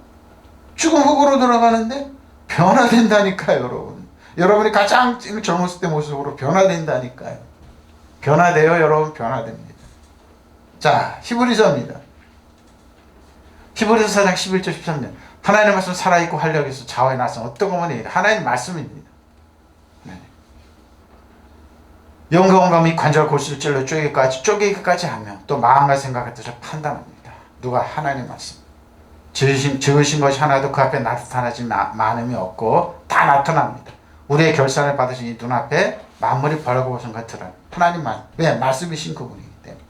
죽음 흙으로 들어가는데 변화된다니까요, 여러분. 여러분이 가장 젊었을 때 모습으로 변화된다니까요. 변화돼요, 여러분. 변화됩니다. 자, 히브리서입니다. 히브리서 4장 11절 13절. 하나님의 말씀 살아있고 활력이 있어 좌우에 나서 어떤 거면 하나님 말씀입니다. 영과 온감이 관절 골수를 찔러 쪼개기까지 하며 또 마음과 생각을 뜻을 판단합니다. 누가? 하나님 말씀. 지으신 것이 하나도 그 앞에 나타나지 많음이 없고 다 나타납니다. 우리의 결산을 받으신 이 눈앞에 만물이 벌거벗은 것들은 하나님 왜? 말씀이신 그분이기 때문에.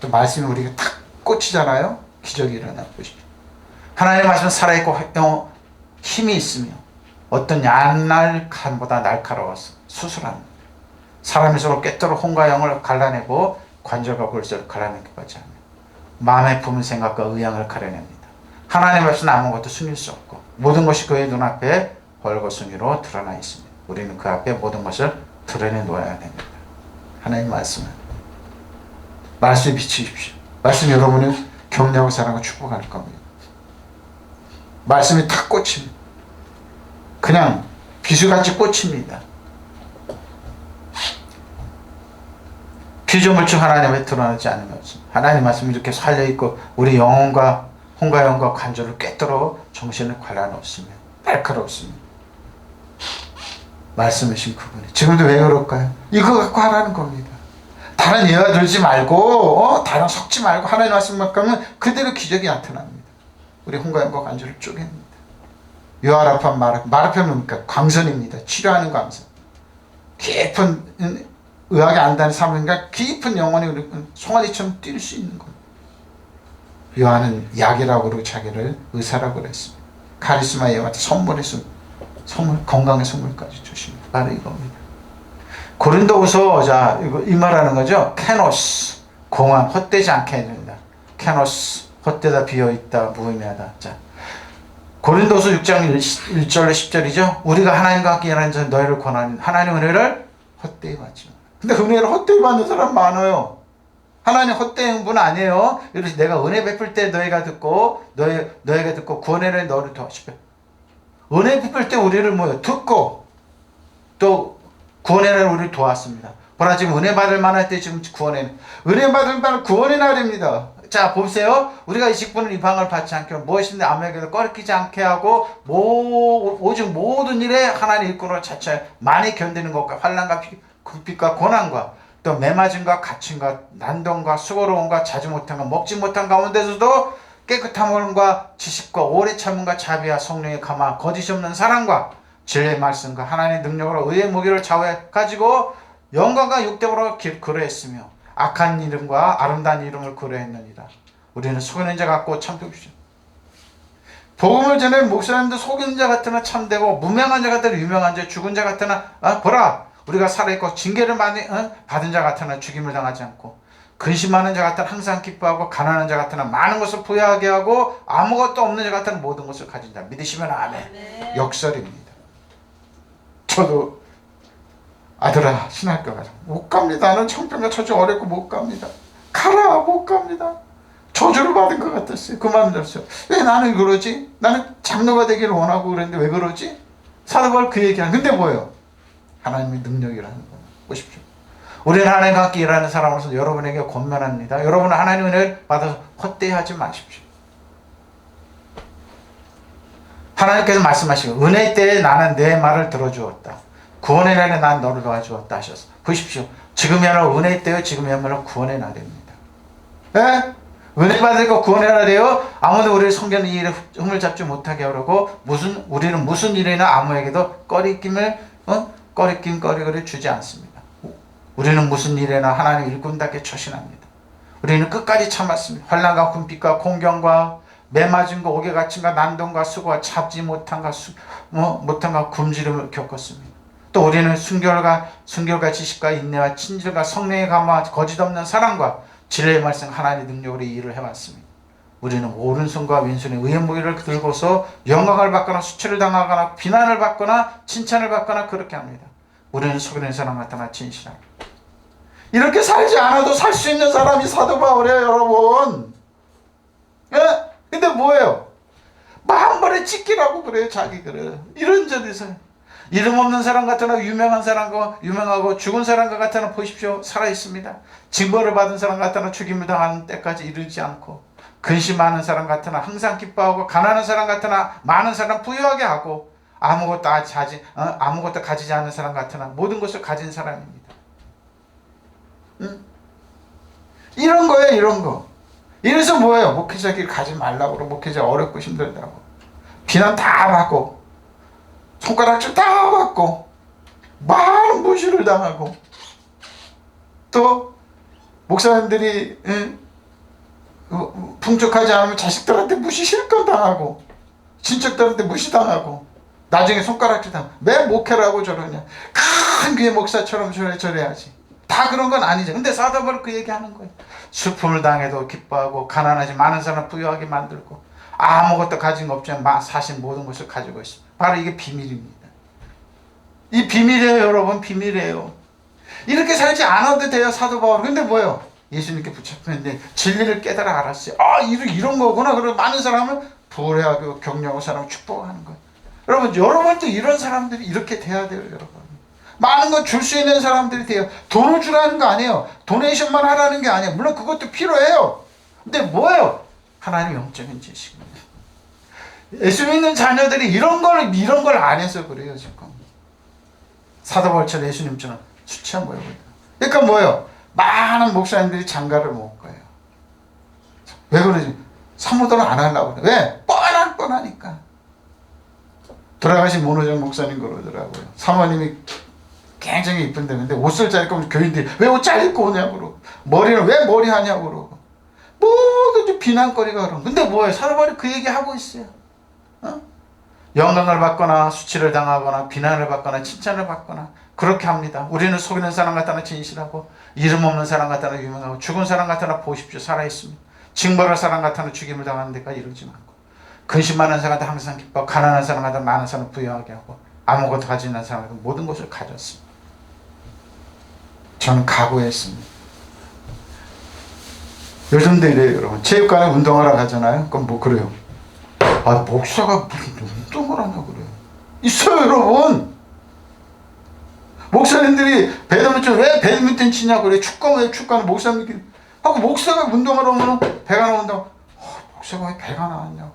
또 말씀이 우리가 탁 꽂히잖아요. 기적이 일어나 보십시오. 하나님의 말씀은 살아있고 힘이 있으며 어떤 양날 칼보다 날카로워서 수술합니다. 사람의 속을 꿰뚫어 혼과 영을 갈라내고 관절과 골수를 갈라내기까지 하며 마음에 품은 생각과 의향을 가려냅니다. 하나님의 말씀은 아무것도 숨길 수 없고 모든 것이 그의 눈앞에 벌거숭이로 드러나 있습니다. 우리는 그 앞에 모든 것을 드러내 놓아야 됩니다. 하나님 말씀은 말씀에 비추십시오. 말씀이 여러분을 격려하고 사랑하고 축복할 겁니다. 말씀이 탁 꽂힙니다. 그냥 비수같이 꽂힙니다. 피조물중 하나님의 드러나지 않으면 하나님 말씀이 이렇게 살려있고 우리 영혼과 혼과 영과 관절을 꿰뚫어 정신을 갈라놓습니다. 날카롭습니다. 말씀이신 그분이 지금도 왜 그럴까요? 이거 갖고 하라는 겁니다. 다른 예화 들지 말고 다른 섞지 말고 하나님 말씀만 가면 그대로 기적이 나타납니다. 우리 혼과 영과 관절을 쪼갭니다. 요아라판 마라편 뭡니까? 광선입니다. 치료하는 광선. 깊은 의학이 안다는 사람인가 깊은 영혼이 송아지처럼 뛸 수 있는 겁니다. 요한은 약이라고 그러고 자기를 의사라고 그랬습니다. 카리스마 예화한테 선물, 건강의 선물까지 주십니다. 바로 이겁니다. 고린도후서 이 말하는 거죠. 케노스, 공허함, 헛되지 않게 해야 된다. 케노스, 헛되다 비어있다 무의미하다. 자, 고린도서 6장 1절로 10절이죠. 우리가 하나님과 함께 일하는 자 너희를 권하는 하나님 은혜를 헛되이 받지 마. 근데 은혜를 헛되이 받는 사람 많아요. 하나님 헛되이 분 아니에요. 이렇게 내가 은혜 베풀 때 너희가 듣고 너희가 듣고 구원의 너를 도와주십시오. 은혜 베풀 때 우리를 듣고 또 구원의 우리를 도왔습니다. 보라 지금 은혜 받을 만할 때 지금 은혜 받을 만한 구원의 날입니다. 자 보세요. 우리가 이 직분을 이 방을 받지 않게 하고 무엇인데 아무에게도 꺼리끼지 않게 하고 오직 모든 일에 하나님 일꾼으로 자체 많이 견디는 것과 환난과 궁핍과 고난과 또 매맞음과 갇힘과 난동과 수고로움과 자주 못함과 먹지 못한 가운데서도 깨끗함과 지식과 오래 참음과 자비와 성령의 감화 거짓이 없는 사랑과 진리의 말씀과 하나님의 능력으로 의의 무기를 좌우해 가지고 영광과 육대으로 그러했으며 악한 이름과 아름다운 이름을 그러했느니라. 우리는 속이는 자 같고 참되고 복음을 전해 목사님도 속이는 자 같으나 참되고 무명한 자 같으나 유명한 자 죽은 자 같으나 보라 우리가 살아있고 징계를 많이 받은 자 같으나 죽임을 당하지 않고 근심하는 자 같으나 항상 기뻐하고 가난한 자 같으나 많은 것을 부여하게 하고 아무것도 없는 자 같으나 모든 것을 가진 자. 믿으시면 아멘. 역설입니다. 저도 아들아 신학교 가자. 못 갑니다. 나는 청평가 처지 어렵고 못 갑니다. 가라 못 갑니다. 저주를 받은 것 같았어요. 그 마음 들었어요. 왜 나는 그러지? 나는 장로가 되기를 원하고 그랬는데 왜 그러지? 사도 바울 그 얘기하는. 근데 뭐예요? 하나님의 능력이라는 거예요. 보십시오. 우리는 하나님과 함께 일하는 사람으로서 여러분에게 권면합니다. 여러분은 하나님의 은혜를 받아서 헛되이 하지 마십시오. 하나님께서 말씀하시고 은혜 때에 나는 내 말을 들어주었다. 구원의 날에 난 너를 도와주었다 하셨어. 보십시오. 지금이야말로 은혜 때요 지금이야말로 구원의 날입니다. 예? 은혜 받으니까 구원의 날이에요. 아무도 우리를 섬기는 이 일에 흠을 잡지 못하게 하려고 우리는 무슨 일이나 아무에게도 꺼리낌거리거리 주지 않습니다. 우리는 무슨 일에나 하나님 일꾼답게 처신합니다. 우리는 끝까지 참았습니다. 환난과 궁핍과 공경과 매맞은 거, 옥에 갇힌 거, 난동과 수고와 참지 못한가 못한가 굶주림을 겪었습니다. 또 우리는 순결과 지식과 인내와 친절과 성령의 감화와 거짓 없는 사랑과 진리의 말씀 하나님의 능력으로 이 일을 해왔습니다. 우리는 오른손과 왼손에 의의 무기를 들고서 영광을 받거나 수치를 당하거나 비난을 받거나 칭찬을 받거나 그렇게 합니다. 우리는 속이는 사람 같으나 진실합니다. 이렇게 살지 않아도 살 수 있는 사람이 사도 바울이에요, 여러분. 예? 근데 뭐예요? 마음벌에 찍기라고 그래요, 자기 그래. 이런저런서 이름 없는 사람 같으나 유명한 사람과 유명하고 죽은 사람과 같으나 보십시오, 살아 있습니다. 징벌을 받은 사람 같으나 죽임을 당하는 때까지 이르지 않고, 근심 많은 사람 같으나 항상 기뻐하고, 가난한 사람 같으나 많은 사람 부유하게 하고, 아무것도 가지지 않은 사람 같으나 모든 것을 가진 사람입니다. 응? 이런 거예요, 이런 거. 이래서 뭐예요? 목회자 길 가지 말라고 그러고, 목회자 어렵고 힘들다고 비난 다 받고 손가락질 다 받고 많은 무시를 당하고, 또 목사님들이 풍족하지 않으면 자식들한테 무시 실컷 당하고 친척들한테 무시당하고 나중에 손가락질 당하고, 왜 목회라고 저러냐, 큰 교회 목사처럼 저래야지. 다 그런 건 아니죠. 근데 사도 바울 그 얘기하는 거예요. 슬픔을 당해도 기뻐하고, 가난하지 많은 사람 부유하게 만들고, 아무것도 가진 거 없지만 사실 모든 것을 가지고 있습니다. 바로 이게 비밀입니다. 이 비밀이에요, 여러분. 비밀이에요. 이렇게 살지 않아도 돼요, 사도 바울. 근데 뭐예요? 예수님께 붙잡혔는데 진리를 깨달아 알았어요. 아, 이런 거구나. 그리고 많은 사람을 부활하고 격려하고 사람을 축복하는 거예요. 여러분도 이런 사람들이 이렇게 돼야 돼요, 여러분. 많은 거 줄 수 있는 사람들이 돼요. 돈을 주라는 거 아니에요. 도네이션만 하라는 게 아니에요. 물론 그것도 필요해요. 근데 뭐예요? 하나님의 영적인 지식입니다. 예수 믿는 자녀들이 이런 걸 안 해서 그래요, 지금. 사도 바울처럼 예수님처럼 술 취한 모양이다. 그러니까 뭐예요? 많은 목사님들이 장가를 못 가요. 왜 그러지? 사모도를 안 하려고 그래. 왜? 뻔하니까. 돌아가신 문호정 목사님 그러더라고요. 사모님이 굉장히 이쁜데, 근데 옷을 잘 입고 오면 교인들이 왜 옷 잘 입고 오냐고 그러고, 머리는 왜 머리 하냐고 그러고, 뭐든지 비난거리가 그러고. 근데 뭐예요? 사도 바울이 그 얘기 하고 있어요. 영광을 받거나 수치를 당하거나 비난을 받거나 칭찬을 받거나 그렇게 합니다. 우리는 속이는 사람 같다나 진실하고, 이름 없는 사람 같다나 유명하고, 죽은 사람 같다나 보십시오, 살아있습니다. 징벌할 사람 같다나 죽임을 당하는 데까지 이르지 않고, 근심 많은 사람 같다 항상 기뻐하고, 가난한 사람 같다 많은 사람 부유하게 하고, 아무것도 가지지 않는 사람 같다 모든 것을 가졌습니다. 저는 각오했습니다. 요즘도 이래요, 여러분. 체육관에 운동하러 가잖아요. 그럼 뭐 그래요? 아, 목사가 무슨 운동을 하냐고 그래요. 있어요, 여러분. 목사님들이 왜 배드민턴 치냐고 그래. 축구하는 목사님들이 하고, 목사가 운동하러 오면 배가 나온다고. 목사가 왜 배가 나왔냐고.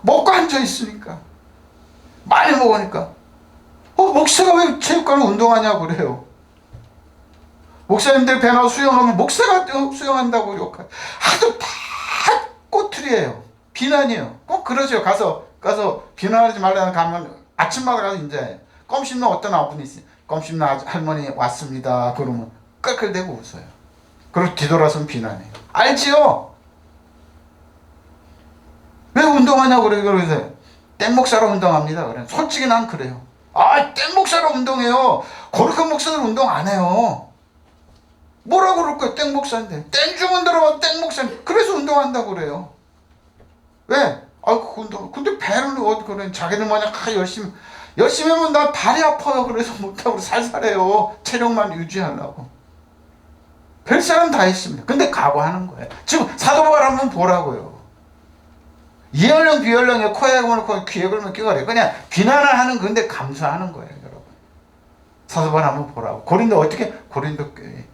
먹고 앉아 있으니까, 많이 먹으니까. 목사가 왜 체육관에 운동하냐고 그래요. 목사님들 배 나와 수영하면 목사가 수영한다고 욕하고, 하도 다 꼬투리예요. 비난이에요. 꼭 그러죠. 가서 비난하지 말라는 가면 아침마다 가서 인자해요. 껌 씹는 어떤 아분이 있어요. 껌 씹는 할머니 왔습니다. 그러면 끌끌대고 웃어요. 그리고 뒤돌아서면 비난해요. 알지요? 왜 운동하냐고 그래요. 그래서 땡 목사로 운동합니다. 그래. 솔직히 난 그래요. 땡 목사로 운동해요. 거룩한 목사들 운동 안 해요. 뭐라고 그럴 거예요? 땡 목사인데. 땡 주문 들어가면 땡 목사인데. 그래서 운동한다고 그래요. 왜? 운동. 근데 배는 어디 그래? 자기들 마냥 열심히 하면 나 다리 아파요. 그래서 못하고 살살해요. 체력만 유지하려고. 별 사람 다 있습니다. 근데 각오하는 거예요. 지금 사도 바울 한번 보라고요. 이열령 비열령에 코에 걸면 귀에 걸면 끼가 그래. 그냥 비난을 하는 건데 감사하는 거예요, 여러분. 사도 바울 한번 보라고. 고린도 교회.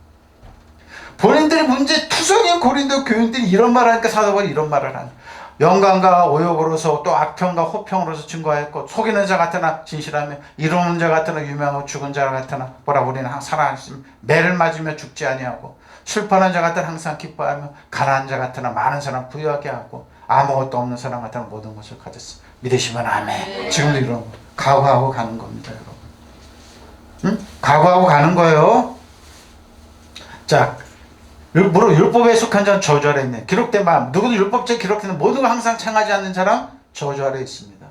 본인들이 문제투성인 고린도 교인들이 이런 말을 하니까 사도 바울이 이런 말을 하는. 영광과 오욕으로서 또 악평과 호평으로서 증거하였고, 속이는 자 같으나 진실하며, 이루는 자 같으나 유명하고, 죽은 자 같으나 보라, 우리는 살아있으며 매를 맞으며 죽지 아니하고, 슬퍼하는 자 같으나 항상 기뻐하며, 가난한 자 같으나 많은 사람 부유하게 하고, 아무것도 없는 사람 같으나 모든 것을 가졌어. 믿으시면 아멘. 지금도 이런 거 각오하고 가는 겁니다, 여러분. 각오하고 가는 거예요. 자, 무릇 율법에 속한 자는 저주 아래 있네. 기록된 바 누구도 율법책에 기록된 모든 걸 항상 청하지 않는 사람 저주 아래 있습니다.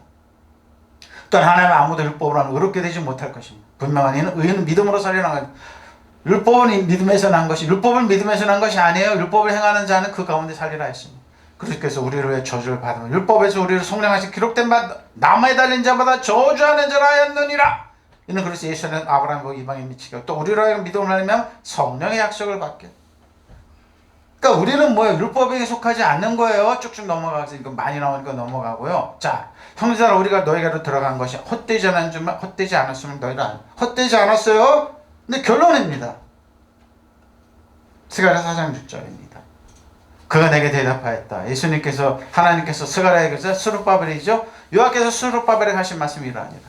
또한 하나님의 아무도 율법으로 하면 의롭게 되지 못할 것입니다. 분명한 이는 의인은 믿음으로 살리라 하거든. 율법은 믿음에서 난 것이, 율법을 믿음에서 난 것이 아니에요. 율법을 행하는 자는 그 가운데 살리라 했습니다. 그래서 우리를 위해 저주를 받으면 율법에서 우리를 속량하신 기록된 바 나무에 달린 자마다 저주하는 자라 하였느니라. 이는 그래서 예수는 아브라함과 이방인 미치고 또 우리로 하여금 믿음을 하려면 성령의 약속을 받게. 그러니까 우리는 뭐예요? 율법에 속하지 않는 거예요. 쭉쭉 넘어가서 이거 많이 나오니까 넘어가고요. 자, 형제들아 우리가 너희가로 들어간 것이 헛되지 않았지만 헛되지 않았으면 너희를 헛되지 않았어요. 근데 결론입니다. 스가랴 4장 6절입니다. 그가 내게 대답하였다. 예수님께서 하나님께서 스가랴에게서 스룹바벨이죠. 여호와께서 스룹바벨에 하신 말씀이 이러하니라.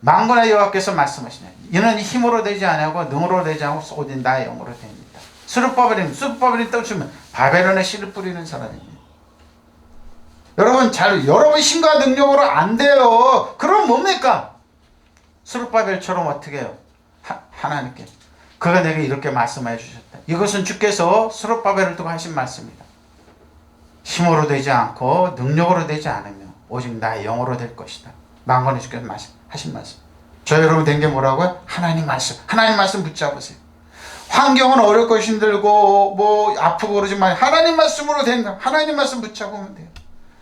만군의 여호와께서 말씀하시냐. 이는 힘으로 되지 아니하고 능으로 되지 않고 오직 나의 영으로 됩니다. 스룹바벨이 떠주면 바벨론의 씨를 뿌리는 사람입니다. 여러분 여러분 힘과 능력으로 안 돼요. 그럼 뭡니까? 스룹바벨처럼 어떻게 해요? 하나님께 그가 내게 이렇게 말씀해 주셨다. 이것은 주께서 스룹바벨을 두고 하신 말씀이다. 힘으로 되지 않고 능력으로 되지 않으며 오직 나의 영으로 될 것이다. 만군의 주께서 하신 말씀. 저 여러분 된 게 뭐라고요? 하나님 말씀. 하나님 말씀 붙잡으세요. 환경은 어렵고 힘들고 뭐 아프고 그러지만 하나님 말씀으로 된다. 하나님 말씀 붙잡으면 돼요.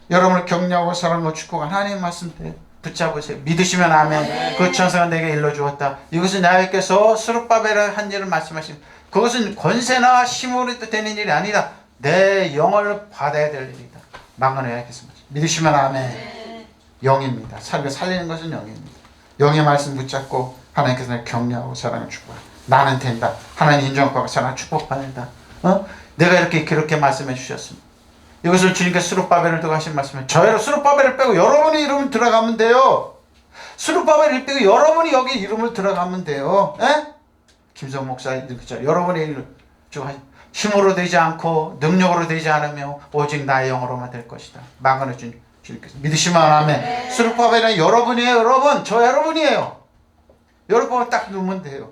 여러분을 격려하고 사랑하고 축복한 하나님 말씀 붙잡으세요. 믿으시면 아멘. 그 천사가 내게 일러주었다. 이것은 야훼께서 스룹바벨의 한 일을 말씀하신 그것은 권세나 힘으로 되는 일이 아니다. 내 영을 받아야 될 일이다. 만군의 야훼께서 믿으시면 아멘. 영입니다. 살리는 것은 영입니다. 영의 말씀 붙잡고 하나님께서 나를 격려하고 사랑을 축복하라. 나는 된다. 하나님 인정받고 사랑 축복받는다. 내가 이렇게 말씀해 주셨습니다. 이것을 주님께서 스룹바벨을 두고 하신 말씀은 저희로 스룹바벨을 빼고 여러분의 이름을 들어가면 돼요. 스룹바벨을 빼고 여러분이 여기 이름을 들어가면 돼요. 김성 목사 그렇죠. 여러분의 이름 힘으로 되지 않고 능력으로 되지 않으며 오직 나의 영으로만 될 것이다. 만군의 주님께서 믿으시면 아멘. 스룹바벨은 여러분이에요. 여러분 저 여러분이에요. 여러분을 딱 누르면 돼요.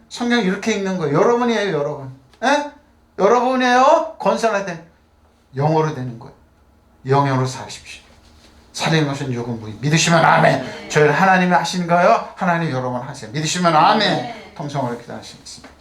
성경 이렇게 읽는 거예요. 여러분이에요. 여러분. 여러분이에요. 권세가 된 영어로 되는 거예요. 영으로 사십시오. 살리는 것은 요금 무의. 믿으시면 아멘. 저희를 하나님이 하신 거요. 하나님 여러분 하세요. 믿으시면 아멘. 통성으로 기도하시겠습니다.